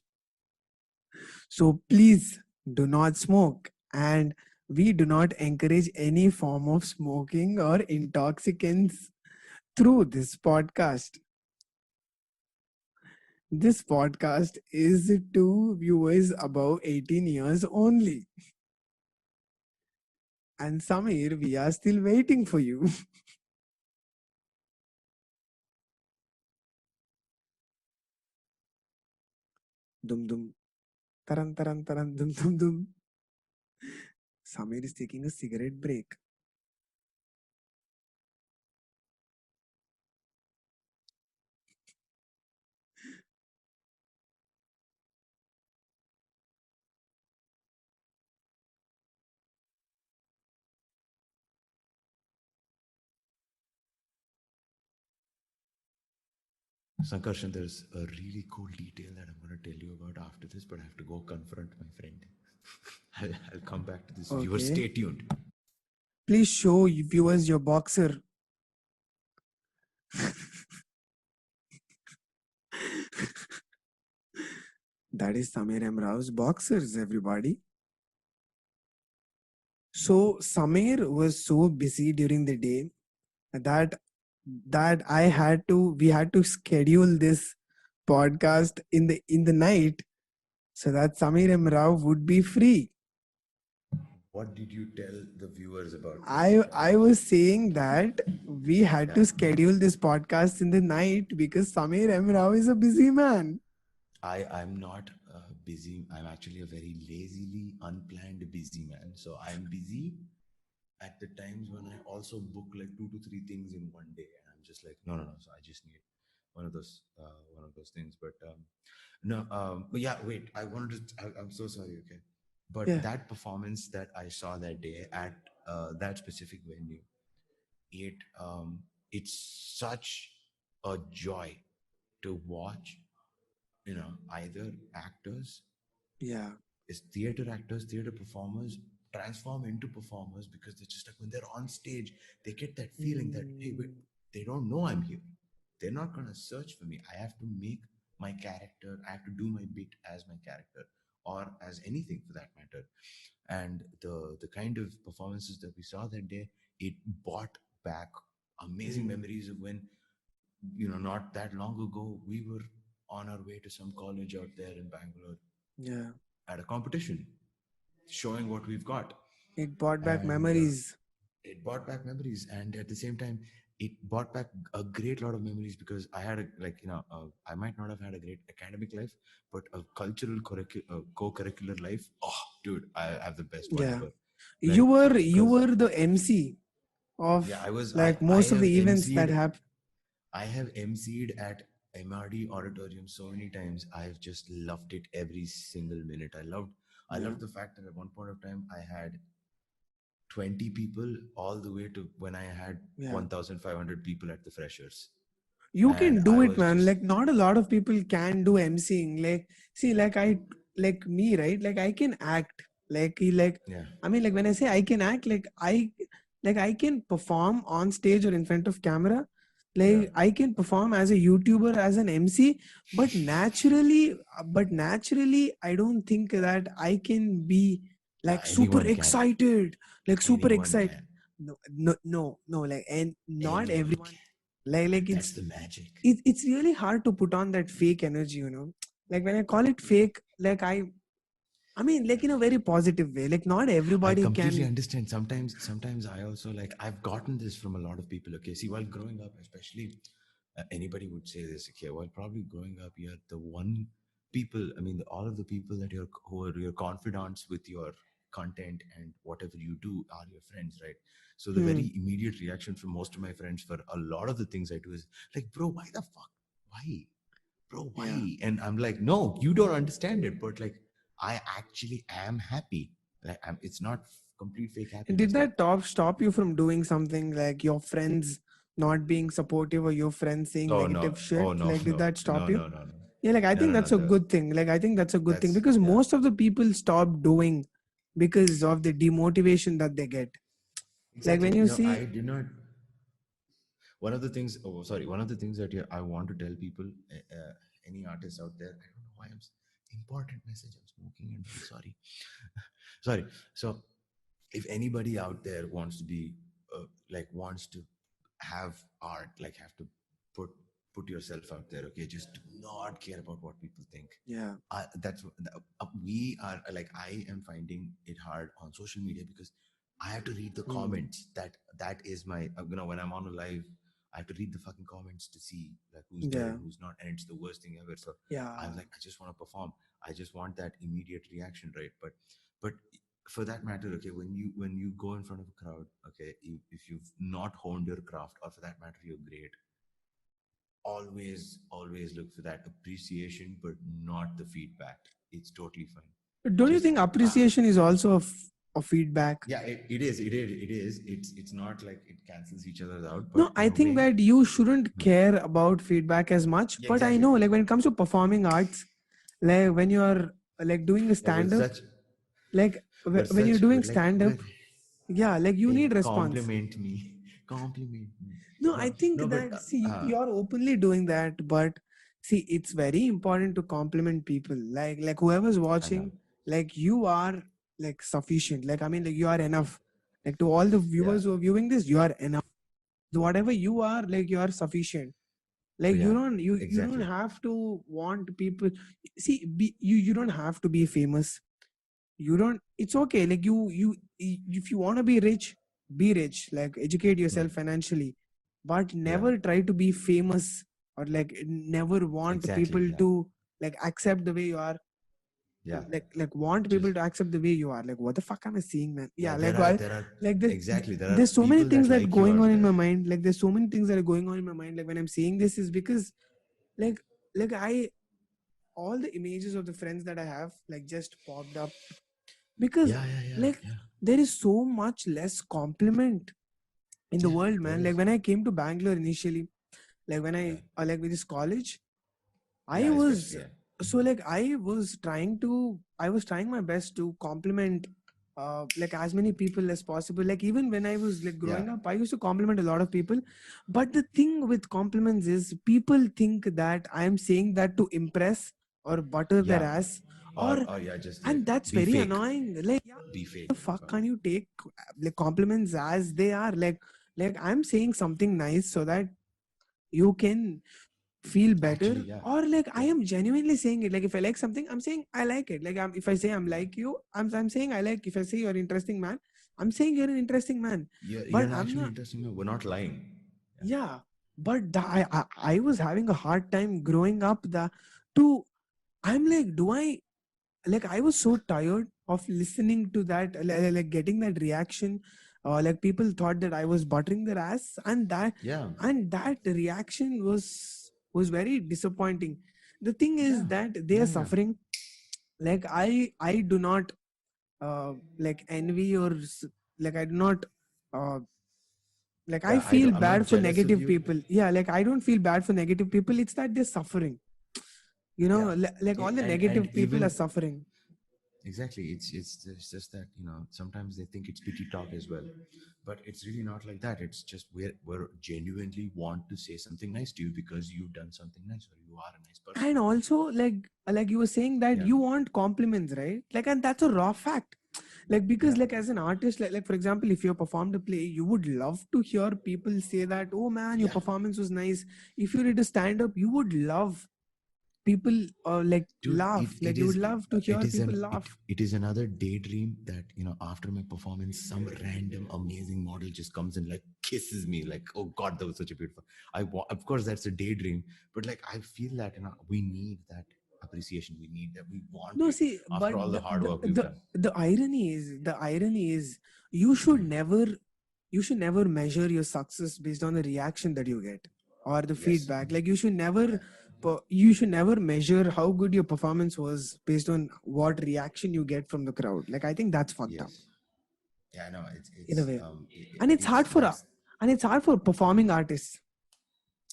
So please do not smoke. And we do not encourage any form of smoking or intoxicants through this podcast. This podcast is to viewers above 18 years only. And Samir, we are still waiting for you. Dum dum. Taran taran taran dum dum dum. Samir is taking a cigarette break. Sankarshan, there's a really cool detail that I'm going to tell you about after this, but I have to go confront my friend. I'll come back to this. Viewers, Okay. stay tuned. Please show viewers your boxer. That is Samir M. Rao's boxers, everybody. So Samir was so busy during the day that we had to schedule this podcast in the night so that Samir M. Rao would be free. What did you tell the viewers about this? I was saying that we had to Yeah. schedule this podcast in the night because Samir M. Rao is a busy man. I'm not busy. I'm actually a very lazily unplanned busy man. So I'm busy at the times when I also book like 2 to 3 things in one day, and I'm just like, no, no, no. So I just need one of those things. But no, but yeah, wait. I wanted to. I'm so sorry. Okay, but Yeah, that performance that I saw that day at that specific venue, it it's such a joy to watch. Either actors yeah. is theater actors, theater performers transform into performers because they're just like when they're on stage, they get that feeling that, hey, wait, Mm, they don't know I'm here. They're not going to search for me. I have to make my character, I have to do my bit as my character or as anything for that matter. And the kind of performances that we saw that day, it brought back amazing mm, memories of when, not that long ago, we were on our way to some college out there in Bangalore yeah. at a competition, showing what we've got. It brought back And memories. it brought back memories. And at the same time, it brought back a great lot of memories because I had I might not have had a great academic life, but a cultural co-curricular life. Oh, dude, I have the best one Yeah. ever. You Like, were because the MC yeah, of I was, like I most of have the events that MC'd, happen. I have MC'd at MRD Auditorium so many times. I've just loved it every single minute. I Yeah, loved the fact that at one point of time I had 20 people all the way to when I had yeah. 1,500 people at the freshers. You And can I do it, was man. just, Like not a lot of people can do MCing. Like, see, like me, right? Like I can act. Like yeah, I mean, like when I say I can act, like I can perform on stage or in front of camera. yeah. Like I can perform as a YouTuber, as an MC, but naturally, I don't think that I can be like super Anyone can. excited, like super Anyone excited. can. No, no, no, no. Like, and not Anyone everyone. can. Like That's the magic. it's really hard to put on that fake energy, like when I call it fake, like I mean, like in a very positive way, like not I everybody completely can. understand. Sometimes I also like, I've gotten this from a lot of people. Okay, see, while growing up, especially, anybody would say this. Okay, while probably growing up, you're the one people. I mean, all of the people that who are your confidants with your content and whatever you do are your friends, right? So the Hmm, very immediate reaction from most of my friends for a lot of the things I do is like, bro, why the fuck? Why? Bro, yeah. why? And I'm like, no, you don't understand it. But like, I actually am happy. Like, it's not complete fake And did happiness. Like, that stop you from doing something, like your friends not being supportive or your friends saying oh no, negative shit? oh no, Like, did no, that stop no, you? no, no, no, Yeah, like I no, think no, no. that's a good thing. Like I think that's a good thing That's because yeah. most of the people stop doing because of the demotivation that they get. Like when Exactly. you No, see, one of the things, oh sorry, one of the things that, yeah, I want to tell people, any artists out there, I don't know why important message, I'm smoking and all, sorry. Sorry. So if anybody out there wants to be, wants to have art, like have to put put yourself out there, okay, just do not care about what people think. Yeah. That's we are, like, I am finding it hard on social media because I have to read the comments. That is my, when I'm on a live, I have to read the fucking comments to see like who's there Yeah. and who's not, and it's the worst thing ever. So Yeah. I'm like, I just want to perform. I just want that immediate reaction, right? But for that matter, okay, when you go in front of a crowd, okay, if you've not honed your craft, or for that matter you're great, always look for that appreciation, but not the feedback. It's totally fine. Don't you Just think appreciation is also a feedback? yeah, it is. It's not like it cancels each other out, but No, in I a think way. that you shouldn't care about feedback as much. Yeah, But I exactly. know, like when it comes to performing arts, like when you are like doing a Yeah, stand up, like when you're but doing like, stand up, yeah, like you hey, need response. compliment me, compliment me. No, I No, think no, but that see you're openly doing that, but see it's very important to compliment people. Like whoever's I know. watching, like you are like sufficient. Like I mean, like you are enough. Like to all the Yeah, viewers who are viewing this, you are enough. Whatever you are, like you are sufficient. Like yeah, you don't exactly. have to want people. See, you don't have to be famous. You don't. It's okay. Like if you want to be rich. Like educate Hmm. yourself financially, but Yeah, never try to be famous, or like never want exactly. people Yeah, to like accept the way you are. yeah. Like want people Just to accept the way you are. Like what the fuck am I saying, man? yeah, Yeah, there like are why? there are Like exactly, there are there's so many people things that that like you going out on in there. my mind. Like there's so many things that are going on in my mind. Like when I'm saying this is because like I all the images of the friends that I have like just popped up because Yeah, yeah, yeah, like yeah, there is so much less compliment in the yeah. world, There man. Like is. when I came to Bangalore initially, like when Yeah, I like with this college, I yeah, was especially, yeah. so like I was trying my best to compliment like as many people as possible. Like even when I was like Yeah, growing up, I used to compliment a lot of people. But the thing with compliments is people think that I am saying that to impress or butter their yeah. ass, Or or yeah, just like and that's be very fake, annoying. Like yeah, be the fake. fuck Sorry. can you take like compliments as they are? Like I'm saying something nice so that you can feel better, Actually, yeah, or like I yeah, am genuinely saying it. Like if I like something, I'm saying I like it. Like if I say I'm yeah. like you, I'm saying I like. If I say you're an interesting man, I'm saying you're an interesting man. You're But I'm actually not. interesting. No, we're not lying. Yeah, Yeah, but I was having a hard time growing up. To I'm like, do I like I was so tired of listening to that, like getting that reaction. Like people thought that I was buttering their ass, yeah, and that reaction was very disappointing. The thing is yeah, that they are yeah, yeah. suffering. Like I do not like envy like I do not uh, like I Yeah, feel I'm not bad for jealous of negative you. people. Yeah, like I don't feel bad for negative people. It's that they're suffering. Yeah, Like all the and negative people are even suffering. exactly, it's just that, sometimes they think it's pity talk as well, but it's really not like that. It's just we're genuinely want to say something nice to you because you've done something nice or you are a nice person. And also like you were saying that Yeah, you want compliments, right? Like and that's a raw fact. Like because yeah, like as an artist, like for example, if you performed a play, you would love to hear people say that, oh man, your yeah. performance was nice. If you did a stand up, you would love people like Dude, laugh. Like you would love to hear people laugh. it is another daydream that, after my performance, some random amazing model just comes and like kisses me, like, oh god, that was such a beautiful. Of course that's a daydream, but like I feel that, we need that appreciation, we need that, we want No, it see, after but all the hard work we've done. the irony is you should Hmm. never measure your success based on the reaction that you get or the Yes. feedback. Like you should Yeah. never measure how good your performance was based on what reaction you get from the crowd. Like I think that's fucked up Yes. Yeah, no, in a way, and it's that's it's hard for performing artists.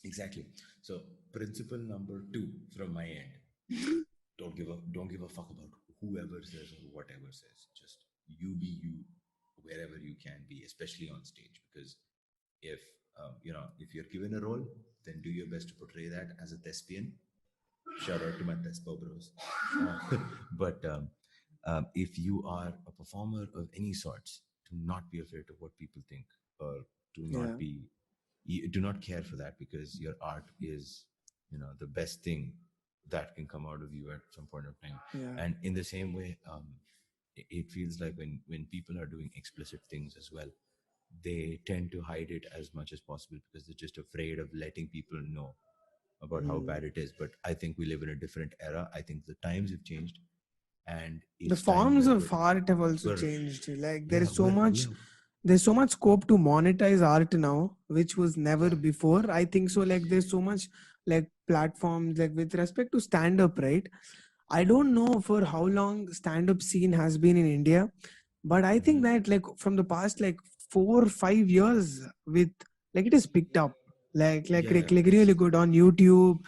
exactly. So principle number two from my end: don't give a fuck about whoever says or whatever says. Just you be you wherever you can be, especially on stage. Because if if you're given a role, then do your best to portray that as a thespian. Shout out to my Thespo bros. But if you are a performer of any sorts, do not be afraid of what people think, or do Yeah. not be, you do not care for that, because your art is, the best thing that can come out of you at some point of time. Yeah. And in the same way, it feels like when people are doing explicit things as well, they tend to hide it as much as possible because they're just afraid of letting people know about how Mm. bad it is. But I think we live in a different era. I think the times have changed, and The it's time forms where of art have also we're changed. Like there yeah is so we're much, yeah there's so much scope to monetize art now, which was never yeah before. I think so. Like there's so much like platforms, like with respect to stand up, right? I don't know for how long stand up scene has been in India, but I think mhm. that like from the past like 4 or 5 years with like it is picked up like It's really good on YouTube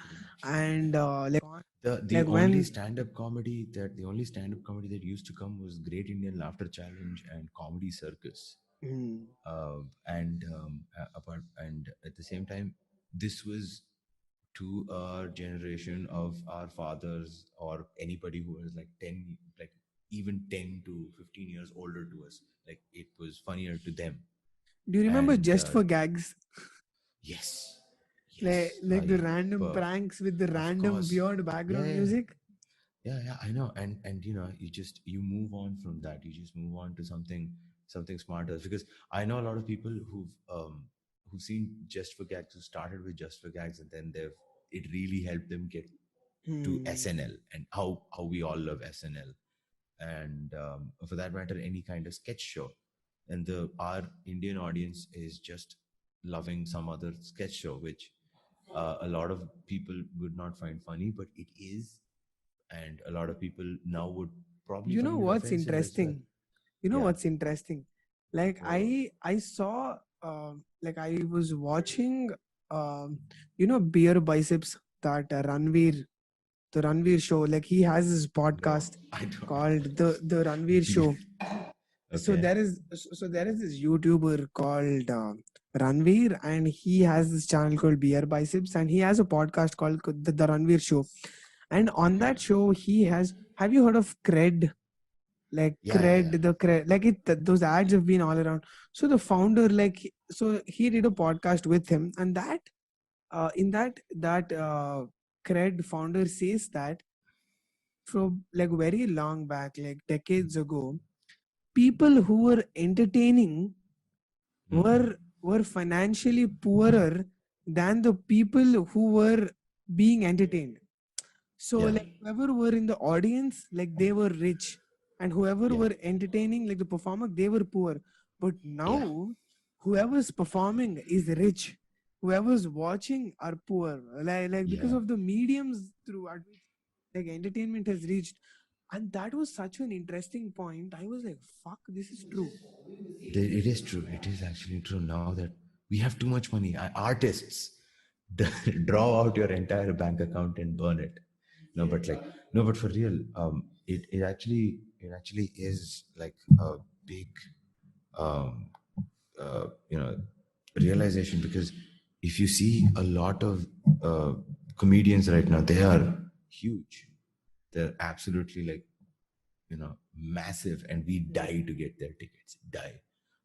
and the like only when stand-up comedy that used to come was Great Indian Laughter Challenge and Comedy Circus. Hmm. And at the same time, this was to our generation of our fathers, or anybody who was like 10, like even 10 to 15 years older to us, like it was funnier to them. do you remember And Just for Gags? yes, Like, yes, like the random uh, pranks with the of random course, weird yeah, background yeah, music. yeah, I know. And you move on from that. You just move on to something smarter, because I know a lot of people who've seen Just for Gags, who started with Just for Gags, and then they've it really helped them get to Hmm. SNL, and how we all love SNL, and for that matter, any kind of sketch show. And the our Indian audience is just loving some other sketch show, which a lot of people would not find funny, but it is, and a lot of people now would probably You know find it what's offensive as well. interesting? You know Yeah. what's interesting? Like Well, I saw like I was watching Beer Biceps, that the Ranveer show. Like he has his no, podcast I don't called know. the Ranveer Beer. Show. So Okay. there is this YouTuber called Ranveer, and he has this channel called Beer Biceps, and he has a podcast called the Ranveer Show. And on that show, he has. Have you heard of Cred? Like Yeah, yeah, yeah. Cred, the Cred, like those ads have been all around. So the founder, so he did a podcast with him, and in that Cred founder says that from like very long back, like decades ago, people who were entertaining Mm-hmm. were financially poorer than the people who were being entertained. So Yeah, like whoever were in the audience, like they were rich, and whoever yeah, were entertaining, like the performer, they were poor. But yeah, now, whoever's performing is rich. Whoever's watching are poor. Like because yeah. of the mediums through at which like entertainment has reached. And that was such an interesting point. I was like, fuck, this is true. It is true. It is actually true now that we have too much money. Artists draw out your entire bank account and burn it. No, but like no, but for real, it actually is like a big um, you know realization, because if you see a lot of uh, comedians right now, they are huge. They're absolutely like massive, and we die to get their tickets. Die.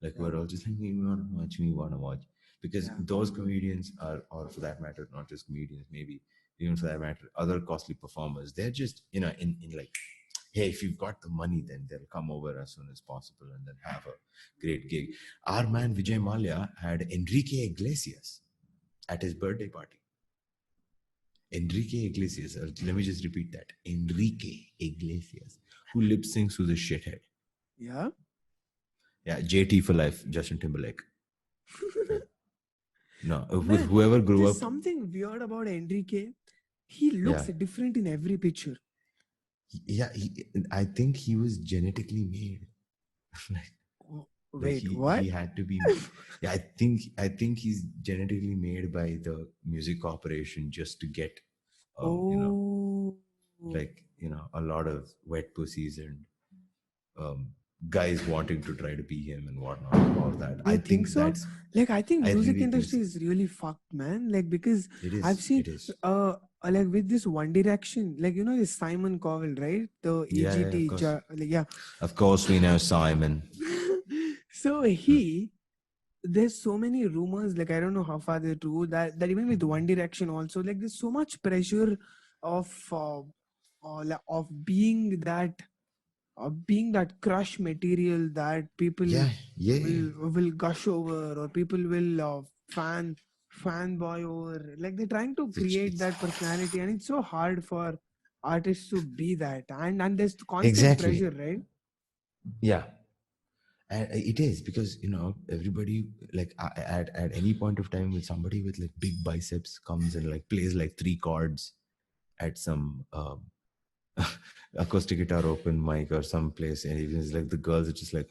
Like Yeah, we're all just like, we want to watch, because yeah. those comedians are, or for that matter, not just comedians, maybe even for that matter, other costly performers. They're just in like, hey, if you've got the money, then they'll come over as soon as possible and then have a great gig. Our man Vijay Mallya had Enrique Iglesias at his birthday party. Enrique Iglesias, let me just repeat that. Enrique Iglesias, who lip syncs to the shithead. Yeah. Yeah, JT for life, Justin Timberlake. Yeah. No, Man, whoever grew there's up, something weird about Enrique. He looks yeah, different in every picture. yeah, I think he was genetically made. like, like Wait, he what? had to be. Yeah, I think he's genetically made by the music corporation just to get, um, you know, Oh, a lot of wet pussies and um, guys wanting to try to be him and whatnot, all that. do I you think think so? that's Like I think I music really think industry is really fucked, man. Like because it I've is. seen It is. like with this One Direction, like you know this Simon Cowell, right? The Yeah, yeah, of EGT, course. like yeah. Of course, we know Simon. So there's so many rumors, like I don't know how far they're true, that even with One Direction also, like there's so much pressure of of being that crush material that people Yeah, yeah, yeah. will gush over, or people will fanboy over. Like they're trying to Which create it's that personality, and it's so hard for artists to be that, and there's constant exactly. pressure, right? Yeah, and it is because everybody like at any point of time with somebody with like big biceps comes and like plays like three chords at some acoustic guitar open mic or some place, and even it's like the girls are just like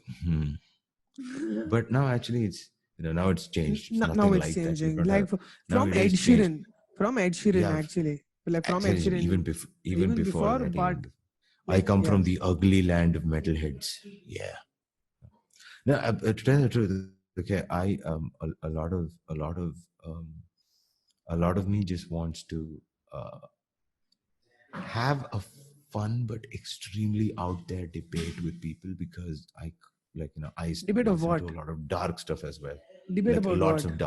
but now actually it's now it's changed. It's Now nothing it's like that. You've changing, not like have now it is changed. From Ed Sheeran Yeah, actually, like from Ed actually Sheeran, even even before before, that, but I like come yeah, from the ugly land of metalheads. Yeah. No, to tell the truth, okay, I um, a lot of me just wants to uh, have a fun but extremely out there debate with people because I debate of listen to what? a lot of dark stuff as well, Debate like about lots what?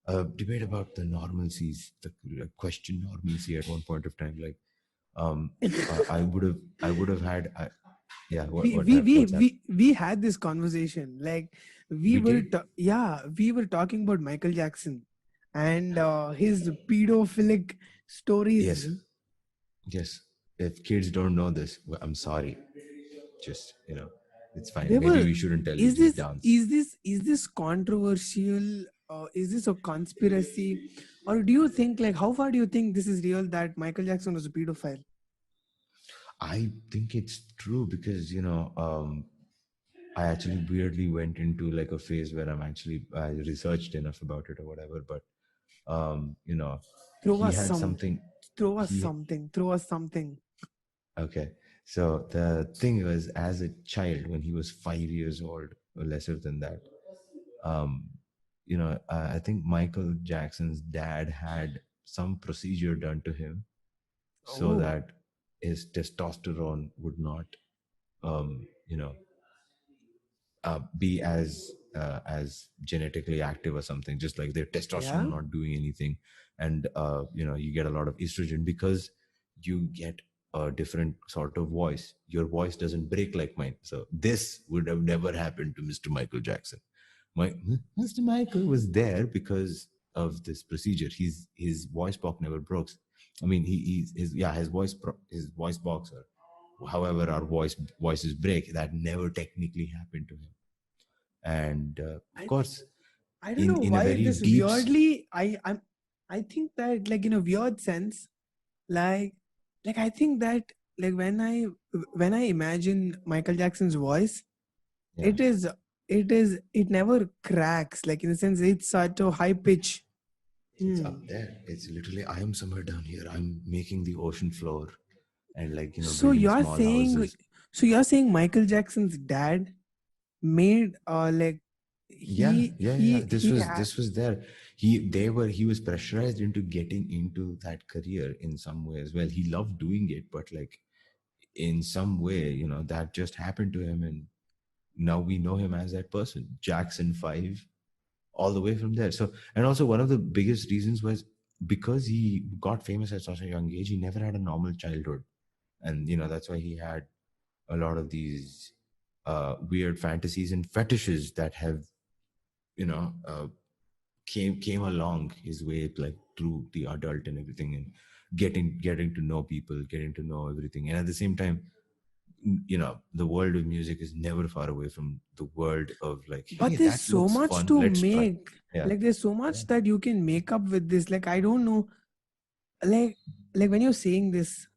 of debate about the normalcies, the like, question normalcy at one point of time. Like, I would have had, yeah. What's that? We had this conversation, like We did. yeah, we were talking about Michael Jackson and his pedophilic stories. Yes, yes. If kids don't know this, well, I'm sorry. Just it's fine. They Maybe were we shouldn't tell you. is Just this dance. is this is this controversial, is this a conspiracy, or do you think, like how far do you think this is real, that Michael Jackson was a pedophile? I think it's true because I actually weirdly went into like a phase where I researched enough about it or whatever. But throw he us had some something. throw us He something throw us something Okay. So the thing was, as a child, when he was 5 years old or lesser than that, um, I think Michael Jackson's dad had some procedure done to him so Oh that his testosterone would not, you know, be as genetically active or something, just like their yeah, testosterone not doing anything. And you get a lot of estrogen because you get a different sort of voice. Your voice doesn't break like mine, so this would have never happened to Mr. Michael Jackson. Mr. Michael was there because of this procedure. His voice box never broke. I mean, his voice box, or however our voices break, that never technically happened to him. And of I think course, I don't in know a why very this deep weirdly, I think that, like in a weird sense, like I think that, like when I imagine Michael Jackson's voice, yeah, it is it never cracks, like in the sense it's at a high pitch. it's Hmm. up there. It's literally, I am somewhere down here, I'm making the ocean floor, and So building you're small saying houses. Michael Jackson's dad made like Yeah, yeah, yeah. This he was had, this was there. He was pressurized into getting into that career in some way as well. He loved doing it, but like in some way, that just happened to him, and now we know him as that person, Jackson 5, all the way from there. So, and also one of the biggest reasons was because he got famous at such a young age, he never had a normal childhood. And that's why he had a lot of these weird fantasies and fetishes that have you know uh, came along his way, like through the adult and everything, and getting to know people, getting to know everything. And at the same time, the world of music is never far away from the world of like, hey, but there's that so looks much fun, to let's try. make, Yeah, like there's so yeah. much that you can make up with this, like I don't know, like when you're saying this,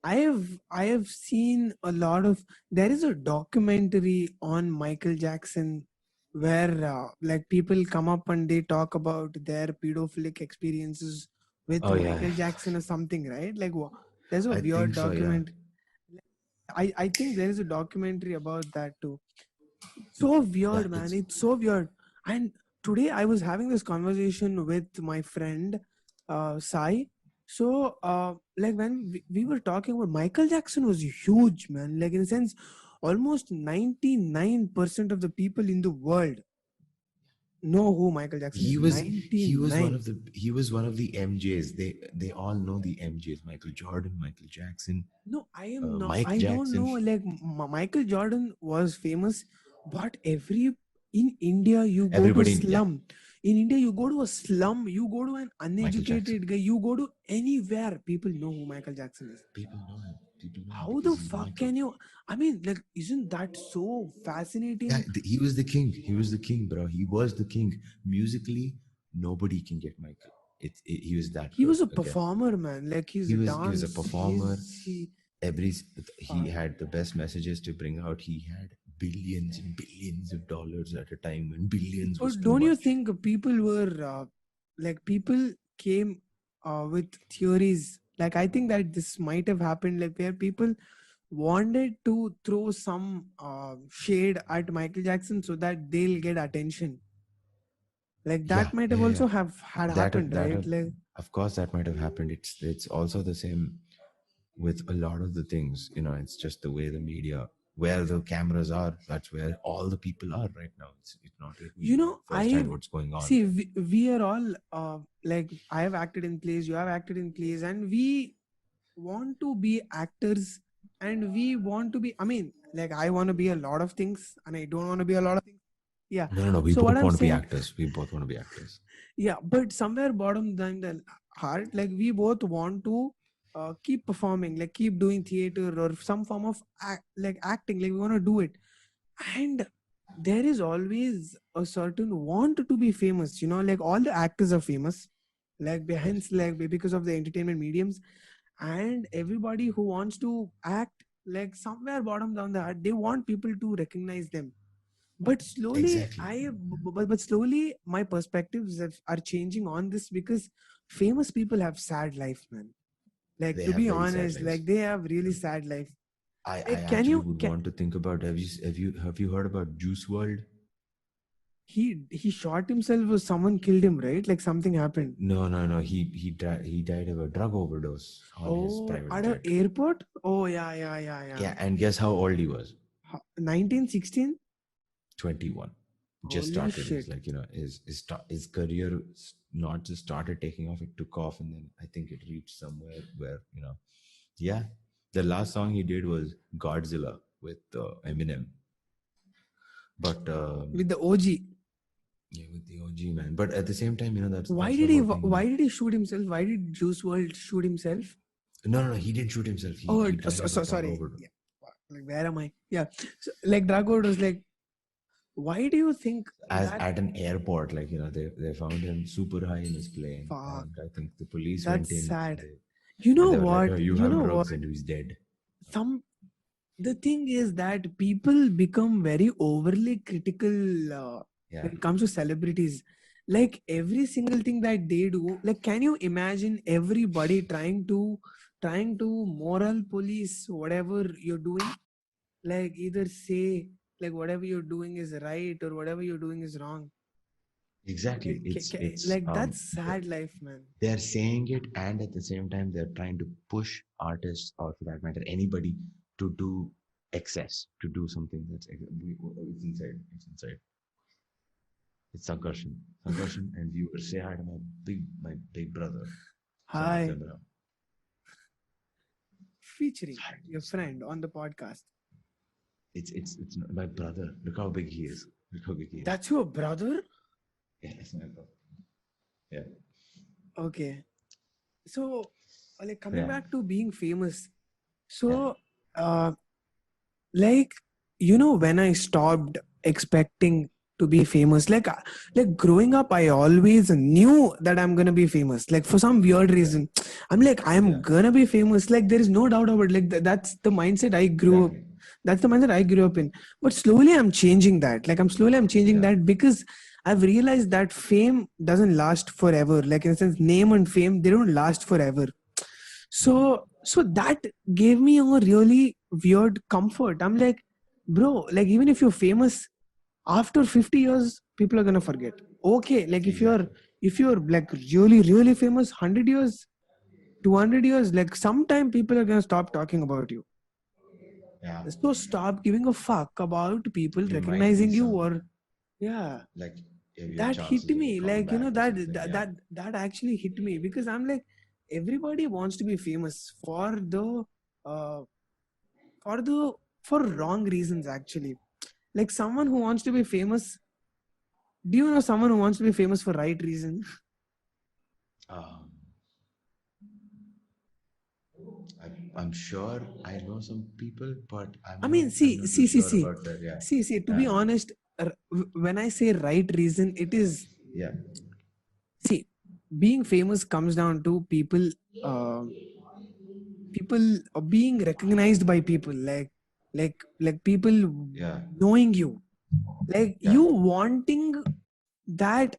I have seen a lot of, there is a documentary on Michael Jackson where like people come up and they talk about their pedophilic experiences with Oh yeah, Michael Jackson or something, right? Like there's a I weird think so. Yeah, document. I think there is a documentary about that too. So yeah. weird, man. It's It's so weird. And today I was having this conversation with my friend Sai. So like when we were talking about Michael Jackson was huge, man. Like in a sense, almost 99% of the people in the world know who Michael Jackson is. He was one of the MJs. They all know the MJs. Michael Jordan, Michael Jackson, No, I am not. Mike I don't Jackson. know. Like Michael Jordan was famous, but in India you go to Everybody, yeah, slum. In India you go to a slum. You go to an Michael Jackson. uneducated guy. You go to anywhere. People know who Michael Jackson is. People know him. People know him How because the he's fuck Michael. can you? I mean, like, isn't that so Yeah, fascinating? he was the king. He was the king, bro. He was the king. Musically, nobody can get Michael. He was that He good. was a Okay, performer, man. Like his he was a dance, performer. Every he fuck. had the best messages to bring out. He had billions and billions of dollars at a time when billions was But too don't you much. think people were like people came with theories? Like I think that this might have happened, like where people wanted to throw some shade at Michael Jackson so that they'll get attention. Like Yeah, that might yeah, have yeah, yeah. also have had happened, That right? Like of course that might have happened. It's also the same with a lot of the things. It's just the way the media, where the cameras are, that's where all the people are right now. It's not like we you know know, firsthand what's going on. see we are all like I have acted in plays, you have acted in plays, and we want to be actors, and we want to be, I mean, like I want to be a lot of things and I don't want to be a lot of things. Yeah. No. We So what both I'm want to be saying, actors. We both want to be actors. yeah, but somewhere bottom down the heart, like we both want to keep performing, like keep doing theater or some form of like acting, like we want to do it. And there is always a certain want to be famous, like all the actors are famous, like behind, Yes. like because of the entertainment mediums, and everybody who wants to act, like somewhere bottom down the heart, they want people to recognize them. But slowly Exactly. but slowly my perspectives are changing on this, because famous people have sad life, man. Like They to have be very sad honest, lives. like they have really sad life. I Like actually would want to think about. Have you heard about Juice World? he shot himself or someone killed him, right? Like something happened. No. He died of a drug overdose on his Oh, private at an jet. airport. Oh, yeah. Yeah, and guess how old he was? 1916. 21. Just Holy started his, shit. his career not just started taking off, it took off, and then I think it reached somewhere where yeah, the last song he did was Godzilla with Eminem, but With the OG. yeah, with the OG, man. But at the same time, that's Why the did he whole thing. why did he shoot himself? Why did Juice World shoot himself? No, he didn't shoot himself. He died of a drug Sorry. overdose. Yeah. Like where am I? Yeah. So, like drug overdose. Like, why do you think that? At an airport, like they found him super high in his plane, Fuck. and I think the police went That's in. sad. They, You know and they were like, what? "Oh, you You have know drugs," what? and he's dead. The thing is that people become very overly critical Yeah, when it comes to celebrities. Like every single thing that they do, like can you imagine everybody trying to moral police whatever you're doing? Like either say like whatever you're doing is right or whatever you're doing is wrong. exactly. Like, It's like that's sad life, man. they're saying it, and at the same time they're trying to push artists, or for that matter anybody, to do excess, to do something that's it's inside. It's Sankarshan and viewers, say hi to my big brother, son of Hi, Imran. featuring your friend on the podcast. It's my brother. Look how big he is. Look how big he is. That's your brother? Yeah, that's my brother. Yeah. Okay. So like coming Yeah. back to being famous. So like when I stopped expecting to be famous, like growing up I always knew that I'm gonna be famous, like for some weird reason. I'm like, I'm Yeah. gonna be famous, like there is no doubt about it. Like that's the mindset I grew up. Exactly. That's the mindset I grew up in. But slowly I'm changing that. Like I'm changing Yeah. that, because I've realized that fame doesn't last forever. Like in a sense, name and fame, they don't last forever. So that gave me a really weird comfort. I'm like, bro, like even if you're famous, after 50 years, people are gonna forget. okay, like Exactly. if you're like really famous, 100 years, 200 years, like sometime people are gonna stop talking about you. Yeah. So stop giving a fuck about people You might be recognizing you, some, or yeah. like, if your That hit chances of me, coming like, you know, back or something. Yeah. that actually hit me, because I'm like, everybody wants to be famous uh for the for wrong reasons actually. Like someone who wants to be famous, do you know someone who wants to be famous for right reason? Um, I'm sure I know some people, but I mean, I'm not too sure about that. Yeah. see, to be Yeah. honest, when I say right reason, it is, Yeah. see, being famous comes down to people, uh, being recognized by people, like people Yeah. knowing you, like Yeah. you wanting that.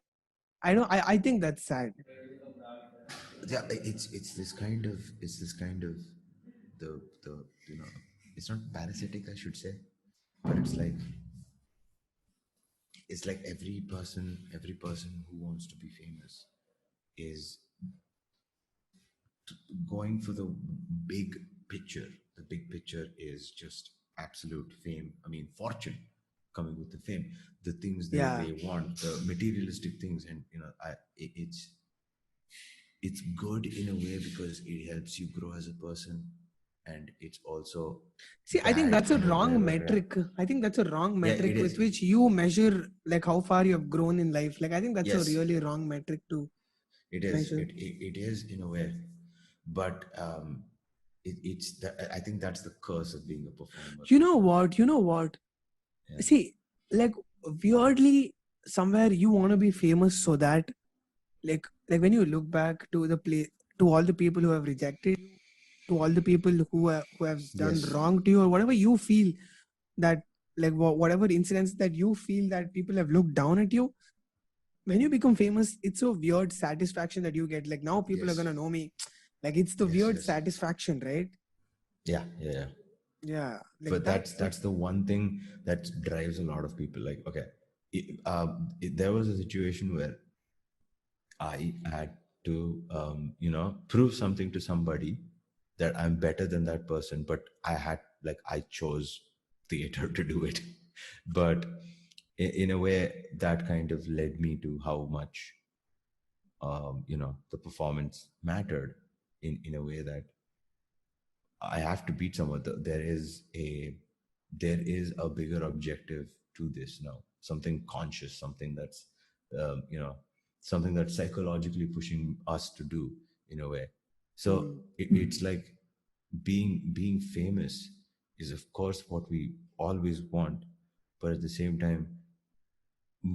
I think that's sad. Yeah. It's this kind of the you know it's not parasitic, I should say, but it's like every person who wants to be famous is going for the big picture. The big picture is just absolute fame. I mean, fortune coming with the fame, the things Yeah. they want, the materialistic things, and it's good in a way because it helps you grow as a person, and it's also See, I think bad that's a in a way wrong where metric. I think that's a wrong yeah, it metric is. with which you measure like how far you have grown in life. Like I think that's a Yes, really wrong metric to it is. measure. It is in a way, but it's I think that's the curse of being a performer. You know what? You know what? Yeah. See, like weirdly, somewhere you want to be famous so that like when you look back to the play, to all the people who have rejected you, to all the people who have done Yes. wrong to you, or whatever you feel that, like whatever incidents that you feel that people have looked down at you, when you become famous, it's a weird satisfaction that you get, like now people are Yes. gonna know me, like it's the Yes. weird Yes. satisfaction, right? Yeah. Yeah. Yeah. Yeah, like But that's the one thing that drives a lot of people. Like, okay, there was a situation where I had to, prove something to somebody that I'm better than that person, but I chose theater to do it. But in a way, that kind of led me to how much, the performance mattered in a way that I have to beat someone. There is a bigger objective to this now. Something conscious, something that's um, you know something that's psychologically pushing us to do in a way. So mm. it's like being famous is of course what we always want, but at the same time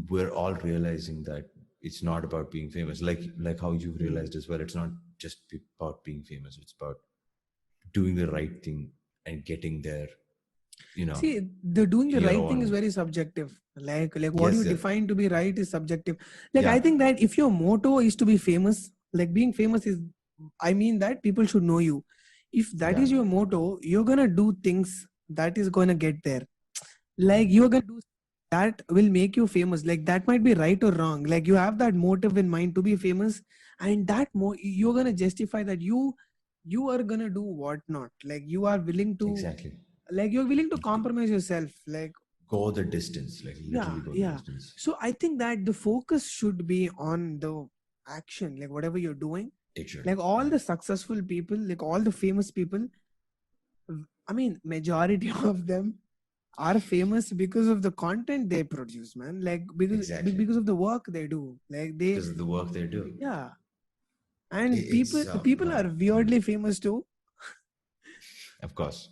we're all realizing that it's not about being famous. Like how you've Mm. realized as well. It's not just about being famous. It's about doing the right thing and getting there, you know, See, the doing the in your right thing is own. very subjective. Like what you Yes, define to be right is subjective. Like I yeah, think that if your motto is to be famous, like being famous is, I mean that people should know you. If that yeah, is your motto, you're gonna do things that is gonna get there. Like you're gonna do that will make you famous. Like that might be right or wrong. Like you have that motive in mind to be famous, and you're gonna justify that you are gonna do what not. Like you are willing to, exactly. like you're willing to compromise yourself, like Go the distance, like yeah, literally go the yeah. distance. So I think that the focus should be on the action, like whatever you're doing. It should, Like all yeah, the successful people, like all the famous people, I mean majority of them are famous because of the content they produce, man. Like exactly, because of the work they do, like they, because of the work they do. yeah. And It's people are weirdly famous too. of course,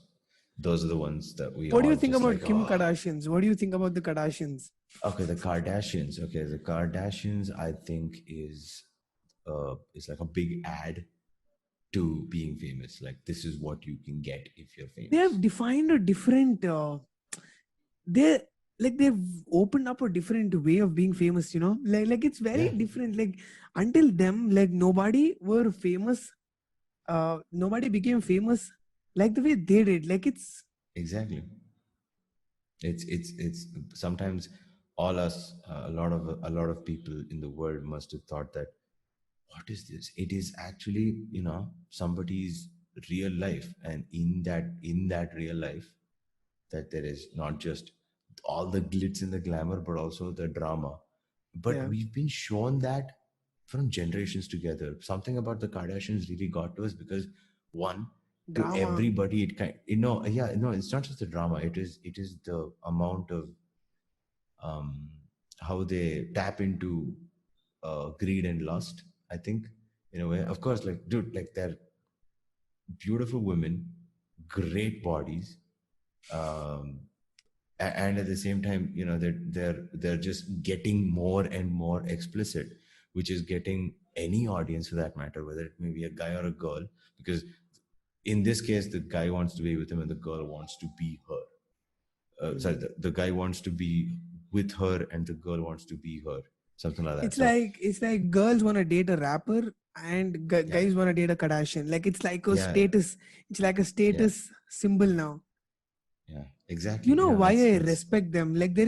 those are the ones that we What do all you think just like. about Kim Oh, Kardashians? What do you think about the Kardashians? okay, the Kardashians. Okay, the Kardashians. I think is like a big ad to being famous. Like this is what you can get if you're They famous. have defined a different they like they've opened up a different way of being famous, you know, like it's very Yeah, different. Like until them, like nobody were famous, nobody became famous like the way they did. Like it's exactly. It's sometimes all us, a lot of people in the world must have thought that, what is this? It is actually, somebody's real life, and in that real life, that there is not just all the glitz and the glamour, but also the drama. But Yeah, we've been shown that from generations together. Something about the Kardashians really got to us because, one, to drama. everybody, it kind, yeah, no, it's not just the drama. It is the amount of um, how they tap into greed and lust. I think, in a way, of course, like, dude, like, they're beautiful women, great bodies, um, and at the same time, they're just getting more and more explicit, which is getting any audience, for that matter, whether it may be a guy or a girl, because in this case, the guy wants to be with him and the girl wants to be her. Sorry, Hmm. the guy wants to be with her and the girl wants to be her, something like that. It's So like it's like girls want to date a rapper and yeah, guys want to date a Kardashian. Like it's like a yeah, status. It's like a yeah, status symbol now. yeah, You exactly. know why It's I it's respect them? Like there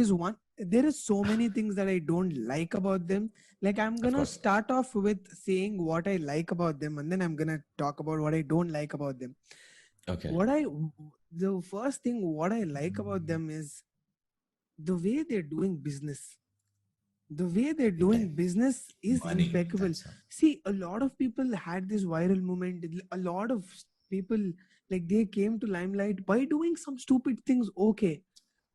is so many things that I don't like about them. Like I'm of gonna course. start off with saying what I like about them, and then I'm gonna talk about what I don't like about them. Okay. What I the first thing what I like about them is the way they're doing business. The way they're Yeah, doing business is money. impeccable. That's See, a lot of people had this viral moment. A lot of people, like, they came to limelight by doing some stupid things. Okay,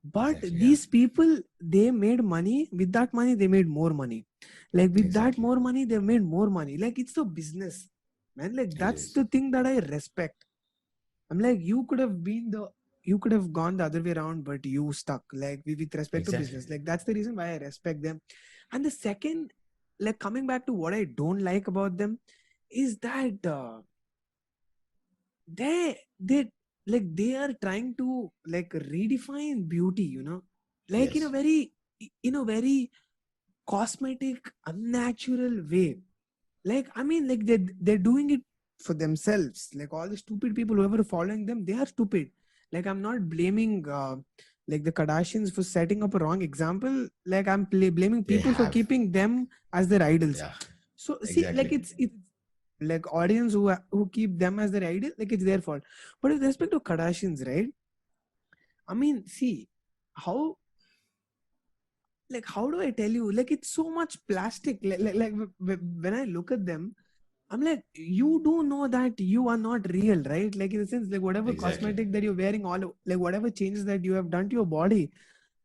but exactly. Yeah, these people, they made money. With that money they made more money. Like with that exactly. more money they made more money. Like it's a business, man. Like It that's is. the thing that I respect. I'm like, you could have gone the other way around, but you stuck. Like with respect to Exactly. business, like that's the reason why I respect them. And the second, like coming back to what I don't like about them, is that they like they are trying to like redefine beauty. Like Yes. in a very cosmetic, unnatural way. Like I mean, like they're doing it for themselves. Like all the stupid people whoever are following them, they are stupid. Like I'm not blaming like the Kardashians for setting up a wrong example. Like I'm blaming They people for have. keeping them as their idols. Yeah. So see, like Exactly. it's like audience who keep them as their idol, like it's their fault. But with respect to Kardashians, right? I mean, see how, like how do I tell you? Like it's so much plastic. When I look at them, I'm like, you do know that you are not real, right? Like in the sense, like whatever Exactly. cosmetic that you're wearing, like whatever changes that you have done to your body,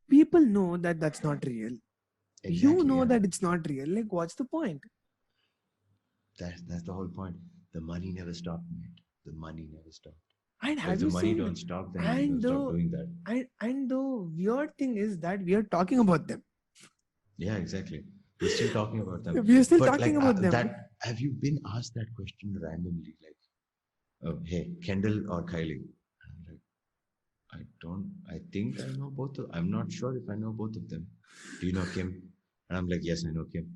people know that that's not real. You Exactly. know Yeah. that it's not real. Like, what's the point? That's the whole point. The money never stopped, mate. The money never stopped. And If have the you money seen? don't stop, then they're gonna And stop the doing that. and the weird thing is that we are talking about them. Yeah, exactly. We're still talking about them. We are still But talking like about them. that, have you been asked that question randomly? Like, hey, Kendall or Kylie? And I'm like, I don't. I think I know both. I'm not sure if I know both of them. Do you know Kim? And I'm like, yes, I know Kim.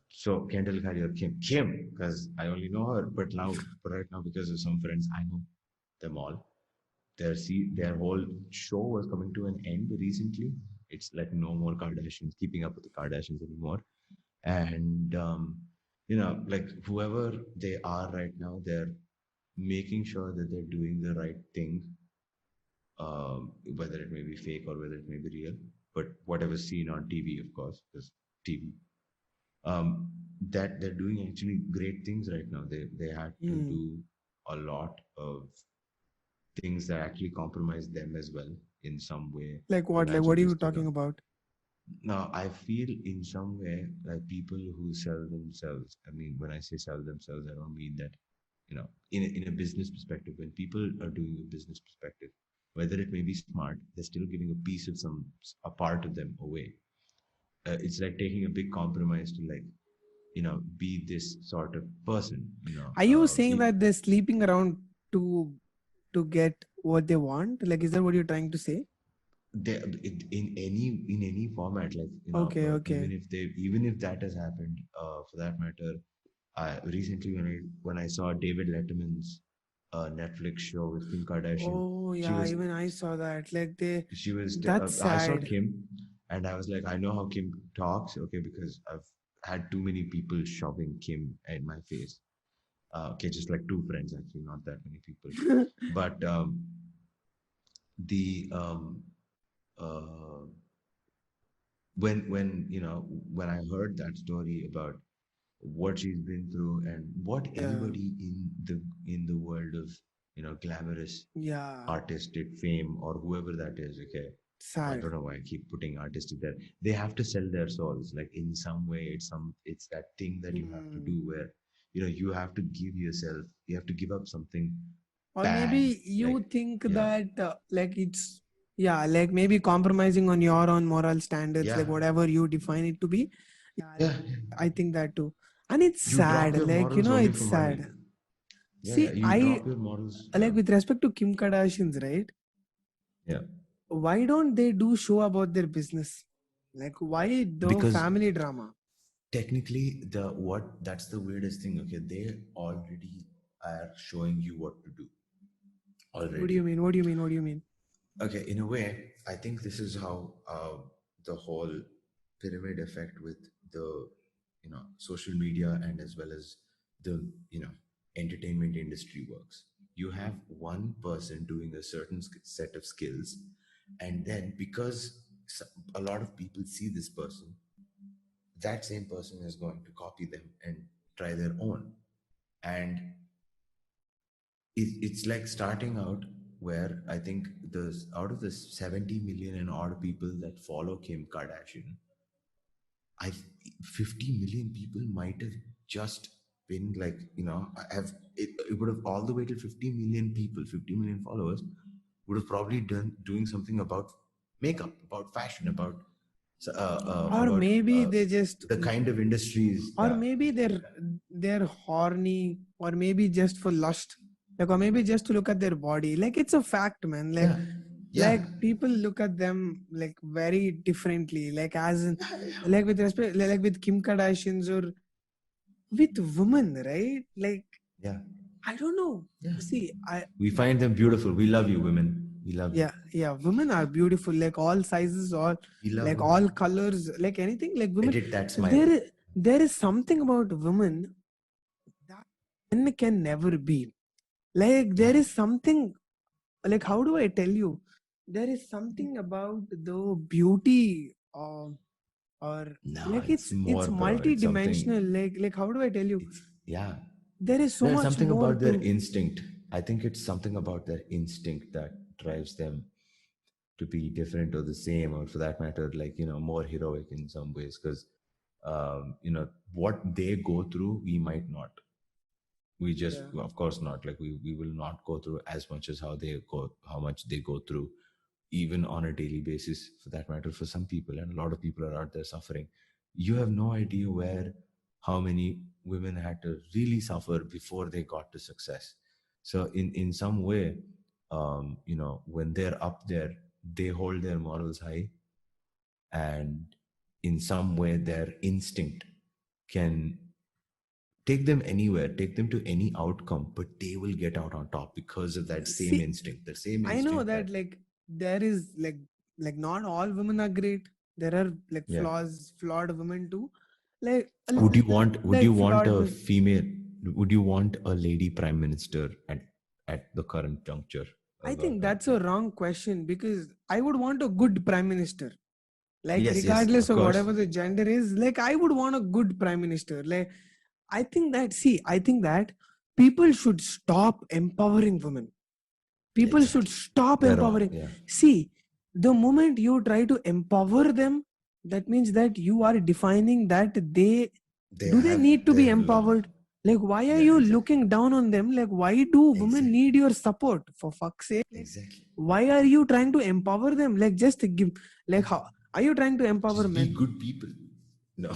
So Kendall, Kylie, or Kim? Kim, because I only know her. But right now, because of some friends, I know them all. Their whole show was coming to an end recently. It's like no more Kardashians, keeping up with the Kardashians anymore. And like whoever they are right now, they're making sure that they're doing the right thing, whether it may be fake or whether it may be real. But whatever's seen on TV, of course, because TV, um, that they're doing actually great things right now. They had to Hmm. do a lot of things that actually compromise them as well in some way. Like what? Like Imagine what are you just, talking about? now I feel in some way like people who sell themselves. I mean, when I say sell themselves, I don't mean that, in a business perspective, when people are doing a business perspective, whether it may be smart, they're still giving a piece of a part of them away. It's like taking a big compromise to, like, be this sort of person, Are you saying that they're sleeping around to get what they want? Like, is that what you're trying to say? in any format, like, Okay, even okay. if that has happened, for that matter, recently when I saw David Letterman's Netflix show with Kim Kardashian, Oh she yeah, was even I saw that. Like she was that's I saw sad. Kim. And I was like, I know how Kim talks, okay, because I've had too many people shoving Kim in my face. Okay, just like two friends, actually, not that many people. But the uh, when when I heard that story about what she's been through and what Yeah, everybody in the world of glamorous yeah, artistic fame or whoever that is, okay, I sad. don't know why I keep putting artistic there. They have to sell their souls, like in some way. It's that thing that you have to Mm. do where you have to give yourself, you have to give up something Or bad, maybe like you think you know that like it's, yeah, like maybe compromising on your own moral standards, yeah, like whatever you define it to be. Yeah, yeah, I think that too. And it's you drop sad, your like morals only it's for money. sad. Yeah, yeah, See, you I drop your morals. Yeah, like with respect to Kim Kardashians, right? yeah, Why don't they do show about their business? Like why the because family drama? technically the what that's the weirdest thing. Okay, they already are showing you what to do What do you already. mean? What do you mean? What do you mean? Okay, in a way, I think this is how the whole pyramid effect with the social media and as well as the entertainment industry works. You have one person doing a certain set of skills, and then because a lot of people see this person, that same person is going to copy them and try their own. And it's like starting out where I think the out of the 70 million and odd people that follow Kim Kardashian, I 50 million people might have just been like, have it would have all the way to 50 million people, 50 million followers would have probably done doing something about makeup, about fashion, Or about maybe they just, the kind of industries. or Yeah, maybe they're horny, or maybe just for lust, like, or maybe just to look at their body. Like it's a fact, man. yeah, yeah, Like people look at them like very differently, like as in, like with respect, like with Kim Kardashians or with women, right? Like yeah, I don't know. yeah. See, I, We find them beautiful. We love you, women. We love you. yeah, yeah, women are beautiful, like all sizes, all, We love like women. all colors, like anything, like women. Edit that smile. There is something about women that men can never be. Like Yeah. there is something, like how do I tell you? There is something about the beauty of, or No, like it's it's more, bro. It's something. multi-dimensional. Like how do I tell you? It's yeah. There is so No, it's much something more about their to. instinct. I think it's something about their instinct that drives them to be different or the same, or for that matter, like more heroic in some ways. Because what they go through, we might not. We just, Yeah. of course not, like we will not go through as much as how much they go through, even on a daily basis, for that matter, for some people. And a lot of people are out there suffering. You have no idea where how many women had to really suffer before they got to success. So in some way, when they're up there, they hold their morals high, and in some way their instinct can take them anywhere, take them to any outcome, but they will get out on top because of that same See, instinct, the same I know instinct that, that like there is like not all women are great. There are like yeah. flawed women too. Like Would you like want flawed. a female, would you want a lady prime minister at the current juncture I of our think that's a country? wrong question because I would want a good prime minister. Like Yes, yes, regardless of of course. whatever the gender is, like I would want a good prime minister. Like I think that, see, I think that people should stop empowering women. People should Exactly. stop They're wrong. empowering. Yeah. See, the moment you try to empower them, that means that you are defining that They they have need to be their empowered. Like why are yeah, you exactly. looking down on them? Like why do women Exactly. need your support, for fuck's sake? Like Exactly. why are you trying to empower them? Like just give, like Yeah. how are you trying to empower Just be men? good people. No,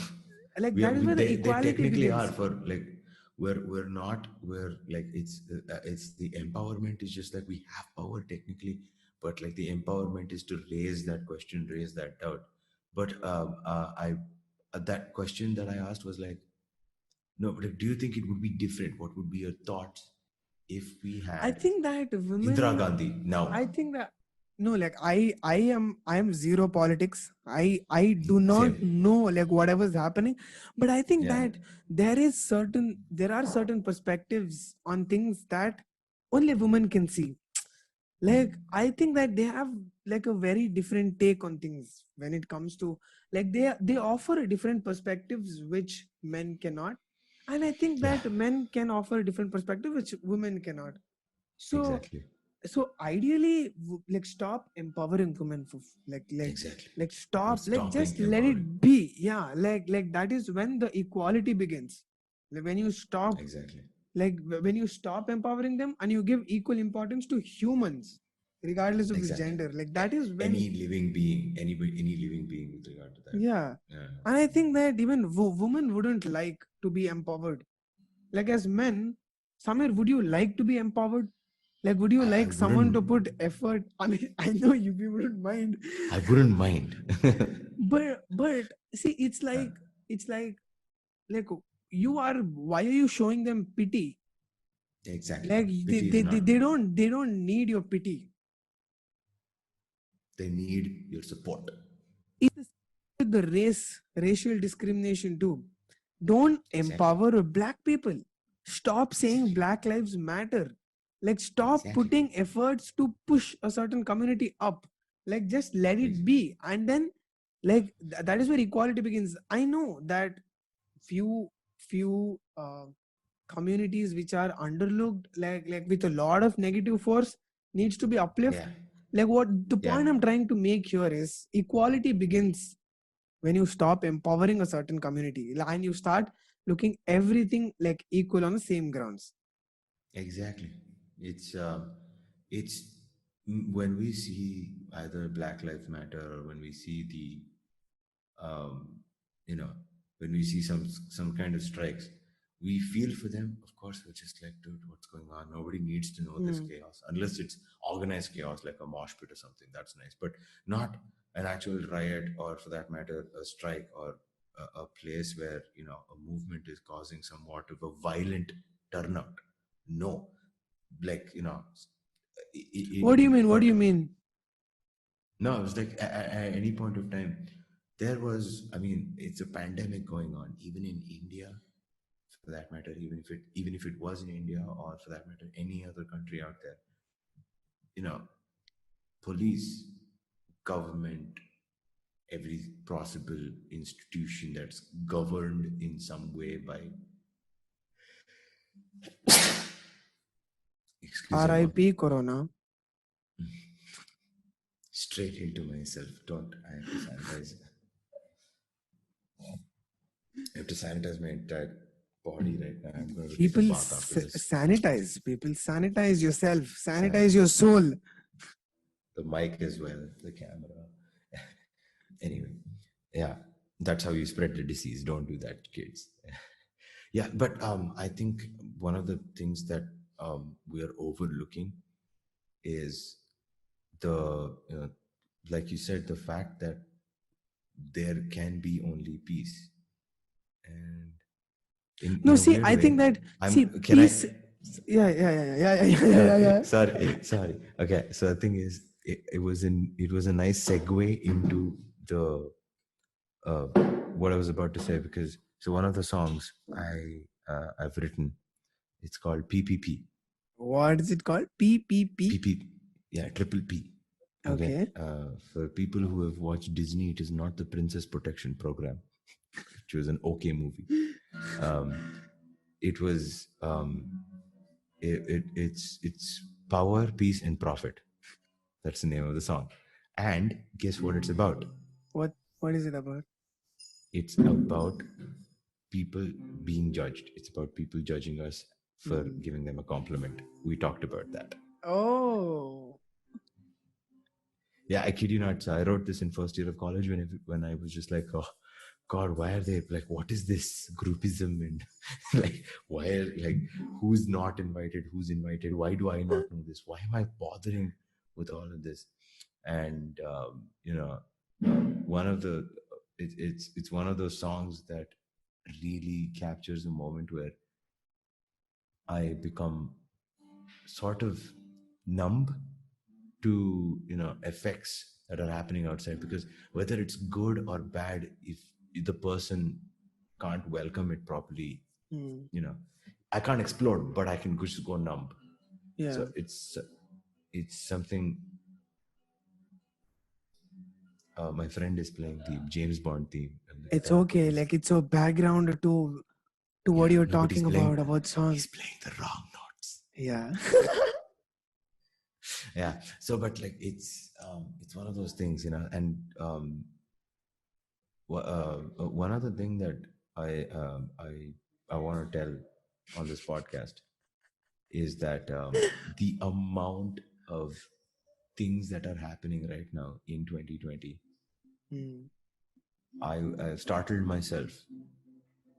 Like that is where the they equality technically are begins. for like we're not we're like it's the empowerment is just like we have power technically, but like the empowerment is to raise that question, raise that doubt. But I that question that I asked was like, no, but like, do you think it would be different? What would be your thoughts if we I had think that Indira women, Gandhi now? I think that. no, like I am zero politics. I do not Same. know like whatever's happening, but I think Yeah. that there are certain perspectives on things that only women can see. Like I think that they have like a very different take on things when it comes to, like, they offer different perspectives which men cannot, and I think Yeah. that men can offer a different perspective which women cannot. So Exactly. ideally, like, stop empowering women for Exactly. like We're stop, like, stopping just let empowering. it be. Yeah, like that is when the equality begins. Like when you stop, Exactly. when you stop empowering them and you give equal importance to humans regardless of the Exactly. gender, like that is when. Any living being, any living being with regard to that. Yeah, Yeah. and I think that even women wouldn't like to be empowered. Like as men, Samir, would you like to be empowered? Like, would you I like someone to wouldn't. put effort? I mean, I know you wouldn't mind, I wouldn't mind. but see, it's like like you are. Why are you showing them pity? Exactly. Like Pity is not. they don't need your pity. They need your support. It's the same with the racial discrimination too. Don't Exactly. empower black people. Stop saying Exactly. Black Lives Matter. Like, stop Exactly. putting efforts to push a certain community up. Like, just let it Exactly. be. And then, like, that is where equality begins. I know that few communities which are underlooked, like with a lot of negative force, needs to be uplift. Yeah. Like, what the Yeah. point I'm trying to make here is equality begins when you stop empowering a certain community and you start looking everything like equal on the same grounds. Exactly. It's when we see either Black Lives Matter or when we see um, you know, when we see some kind of strikes, we feel for them. Of course, we're just like, dude, what's going on? Nobody needs to know this Hmm. chaos unless it's organized chaos, like a mosh pit or something. That's nice, but not an actual riot, or for that matter, a strike, or a place where a movement is causing somewhat of a violent turnout. No, like What do you mean? What do but you mean? no, it was like at any point of time, there was. I mean, it's a pandemic going on, even in India, for that matter. Even if it was in India, or for that matter, any other country out there, you know, police, government, every possible institution that's governed in some way by, excusez-moi, RIP Corona. straight into myself. Don't I have to sanitize? I have to sanitize my entire body right now. I'm going to take a People bath after this. sanitize. People sanitize yourself. Sanitize Sanitize your soul. the mic as well, the camera. Anyway, yeah, that's how you spread the disease. Don't do that, kids. Yeah, but I think one of the things that we are overlooking is like you said, the fact that there can be only peace, and in No, a see, weird I think way, that, see, I'm. Can I? peace. Yeah. Sorry. Okay, so the thing is, it was a nice segue into the uh, what I was about to say, because so one of the songs I've written, it's called PPP. What is it called? PPP. PP, yeah, triple P. Okay, Okay. for people who have watched Disney, it is not the Princess Protection Program, which was an okay movie. It was it's power, peace, and profit. That's the name of the song. And guess what it's about? What is it about? It's about people being judged. It's about people judging us for Hmm. giving them a compliment. We talked about that. Oh, Yeah, I kid you not. So I wrote this in first year of college when I was just like, oh God, why are they like? What is this groupism, and like why are like who's not invited, who's invited? Why do I not know this? Why am I bothering with all of this? And one of the it's one of those songs that really captures a moment where I become sort of numb to effects that are happening outside, because whether it's good or bad, if the person can't welcome it properly, Mm. I can't explode, but I can just go numb. Yeah. So it's something. My friend is playing the James Bond theme. It's okay. Like it's a background to what you're No, but talking about songs. He's playing the wrong notes. Yeah. Yeah. So, but like it's one of those things, and one other thing that I want to tell on this podcast is that the amount of things that are happening right now in 2020, Mm. I've startled myself,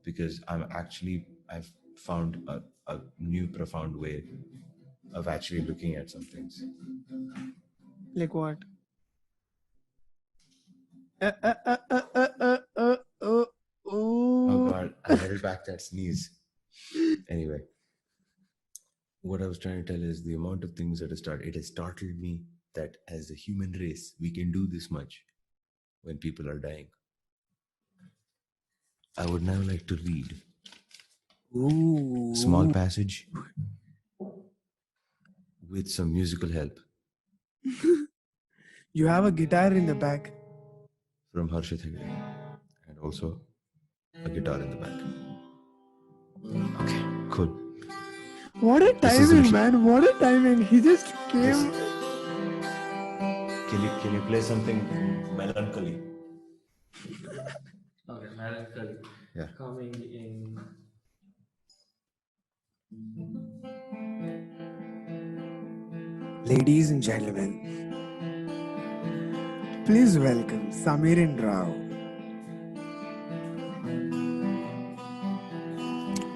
because I've found a new profound way of actually looking at some things. Like what? Oh, Oh God, I held back that sneeze. Anyway, what I was trying to tell is the amount of things that it has startled me that as a human race, we can do this much when people are dying. I would now like to read a small passage with some musical help You have a guitar in the back. from Harshit Hegde, and also a guitar in the back. Okay, cool. What a This is timing, Rishi. man. What a timing. He just came. Can you play something melancholy? Okay, melancholy. Yeah. Coming in. Ladies and gentlemen, please welcome Samirin Rao.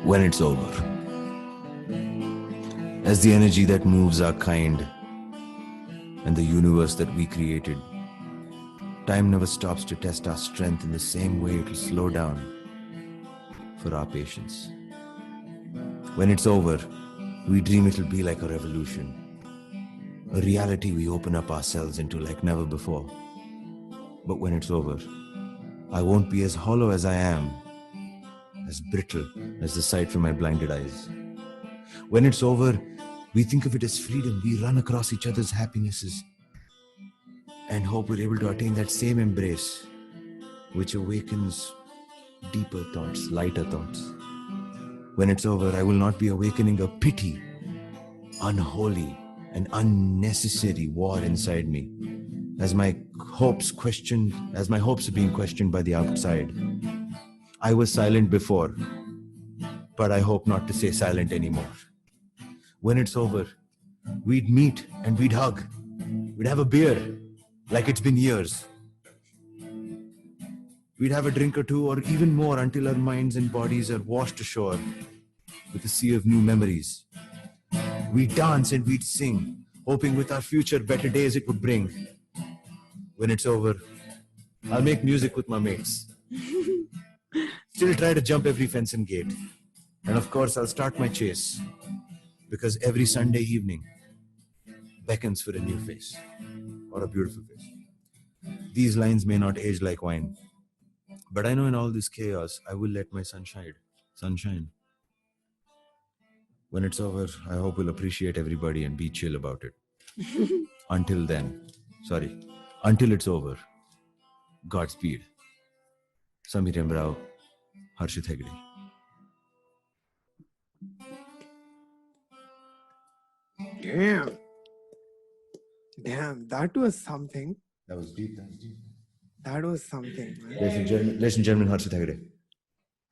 When it's over, as the energy that moves our kind and the universe that we created, time never stops to test our strength in the same way it will slow down for our patience. When it's over, we dream it'll be like a revolution, a reality we open up ourselves into like never before. But when it's over, I won't be as hollow as I am, as brittle as the sight from my blinded eyes. When it's over, we think of it as freedom. We run across each other's happinesses and hope we're able to attain that same embrace, which awakens deeper thoughts, lighter thoughts. When it's over, I will not be awakening a pity, unholy and unnecessary war inside me, as my hopes are being questioned by the outside. I was silent before, but I hope not to say silent anymore. When it's over, we'd meet and we'd hug. We'd have a beer like it's been years. We'd have a drink or two or even more until our minds and bodies are washed ashore with a sea of new memories. We'd dance and we'd sing, hoping with our future better days it would bring. When it's over, I'll make music with my mates. Still try to jump every fence and gate. And of course, I'll start my chase, because every Sunday evening beckons for a new face, or a beautiful face. These lines may not age like wine, but I know in all this chaos, I will let my sunshine. When it's over, I hope we'll appreciate everybody and be chill about it. Until it's over, Godspeed. Samir Rao, Harshit Hegde. Damn, that was something. That was deep. That was something, man. Ladies and gentlemen, Harshit Hegde.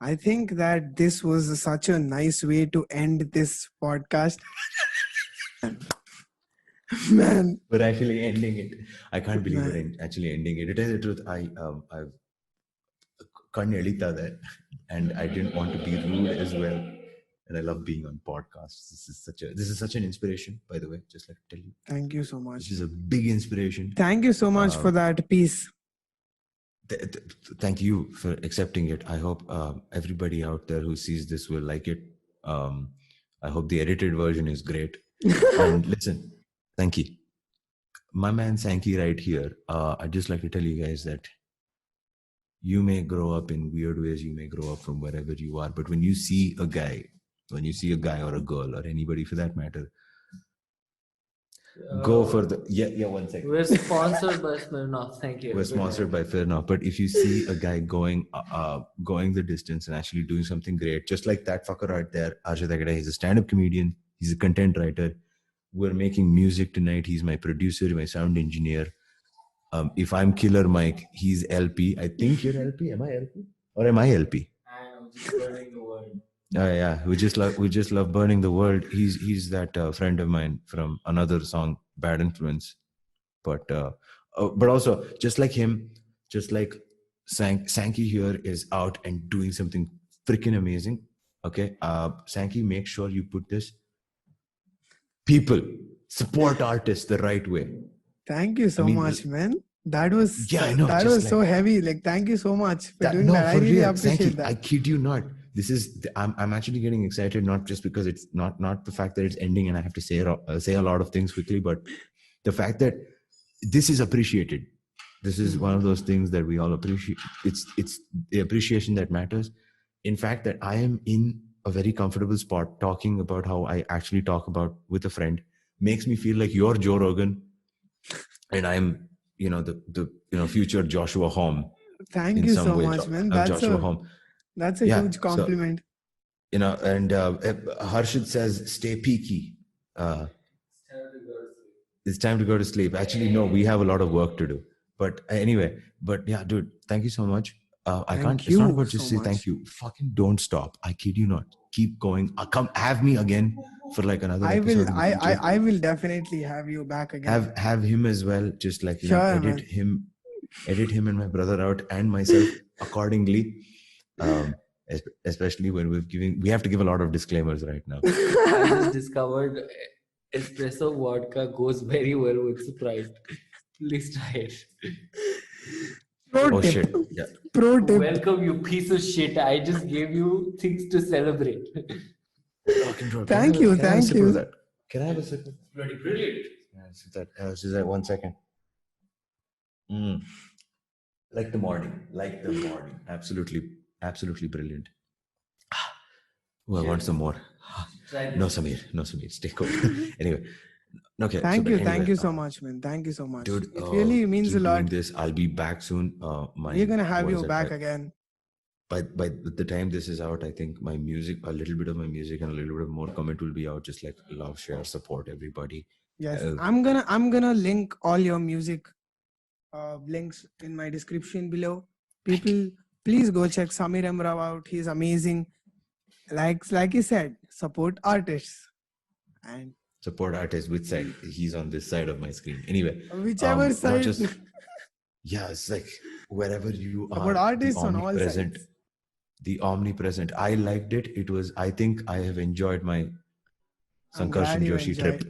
I think that this was such a nice way to end this podcast. Man. We're actually ending it. I can't believe we're actually ending it. To tell you the truth, I've there, and I didn't want to be rude as well. And I love being on podcasts. This is such an inspiration, by the way. Just like to tell you. Thank you so much. This is a big inspiration. Thank you so much for that piece. Thank you for accepting it. I hope everybody out there who sees this will like it. I hope the edited version is great. And listen, thank you. my man Sankey right here. I'd just like to tell you guys that you may grow up in weird ways, you may grow up from wherever you are, but when you see a guy or a girl or anybody for that matter, go for the 1 second. We're sponsored by Smirnoff. Thank you. We're sponsored by Fairnow, but if you see a guy going the distance and actually doing something great, just like that fucker right there, Arshad Agade, he's a stand-up comedian, he's a content writer. We're making music tonight. He's my producer, my sound engineer. If I'm Killer Mike, he's LP. I think you're LP. Am I LP? Or am I LP? I'm just burning the world. Oh yeah, we just love burning the world. He's that friend of mine from another song, Bad Influence. But also just like him, just like Sankey here is out and doing something freaking amazing. Okay, Sankey, make sure you put this. People support artists the right way. Thank you so much, man. That was I know, that just was so heavy. Like, thank you so much for doing that. I really appreciate Sankey, that. I kid you not. This is I'm actually getting excited, not just because it's not the fact that it's ending and I have to say a lot of things quickly, but the fact that this is appreciated. This is one of those things that we all appreciate. It's the appreciation that matters. In fact, that I am in a very comfortable spot talking about how I actually talk about with a friend makes me feel like you're Joe Rogan and I'm the future Joshua Hom. Thank you so much, man. That's a huge compliment. So, and Harshit says, stay peaky. It's time to go to sleep. Actually, no, we have a lot of work to do. But anyway, yeah, dude, thank you so much. It's not about just say thank you. Fucking don't stop. I kid you not. Keep going. Come have me again for like another episode. I will definitely have you back again. Have him as well. Just like edit him and my brother out and myself accordingly. Especially when we have to give a lot of disclaimers right now. I just discovered espresso vodka goes very well with Sprite. Please try it. Pro tip. Shit. Yeah. Pro tip. Welcome, you piece of shit. I just gave you things to celebrate. Thank you. Can I have a sip? Bloody brilliant. Just that 1 second. Like the morning. Absolutely brilliant. Oh, I want some more. No, Samir, stay cool. Anyway, okay. Thank you so much, man. Thank you so much, dude. It really means a lot. I'll be back soon. We're gonna have you back again. By the time this is out, I think my music, a little bit of my music, and a little bit of more comment will be out. Just like love, share, support everybody. Yes, I'm gonna link all your music links in my description below. People, please go check Samir Amrav out. He's amazing. Like he said, support artists and support artists. Which side? He's on this side of my screen. Anyway, whichever side. It's like wherever you are. Support artists on all sides. The omnipresent. I liked it. I think I have enjoyed my Sankarshan Joshi trip.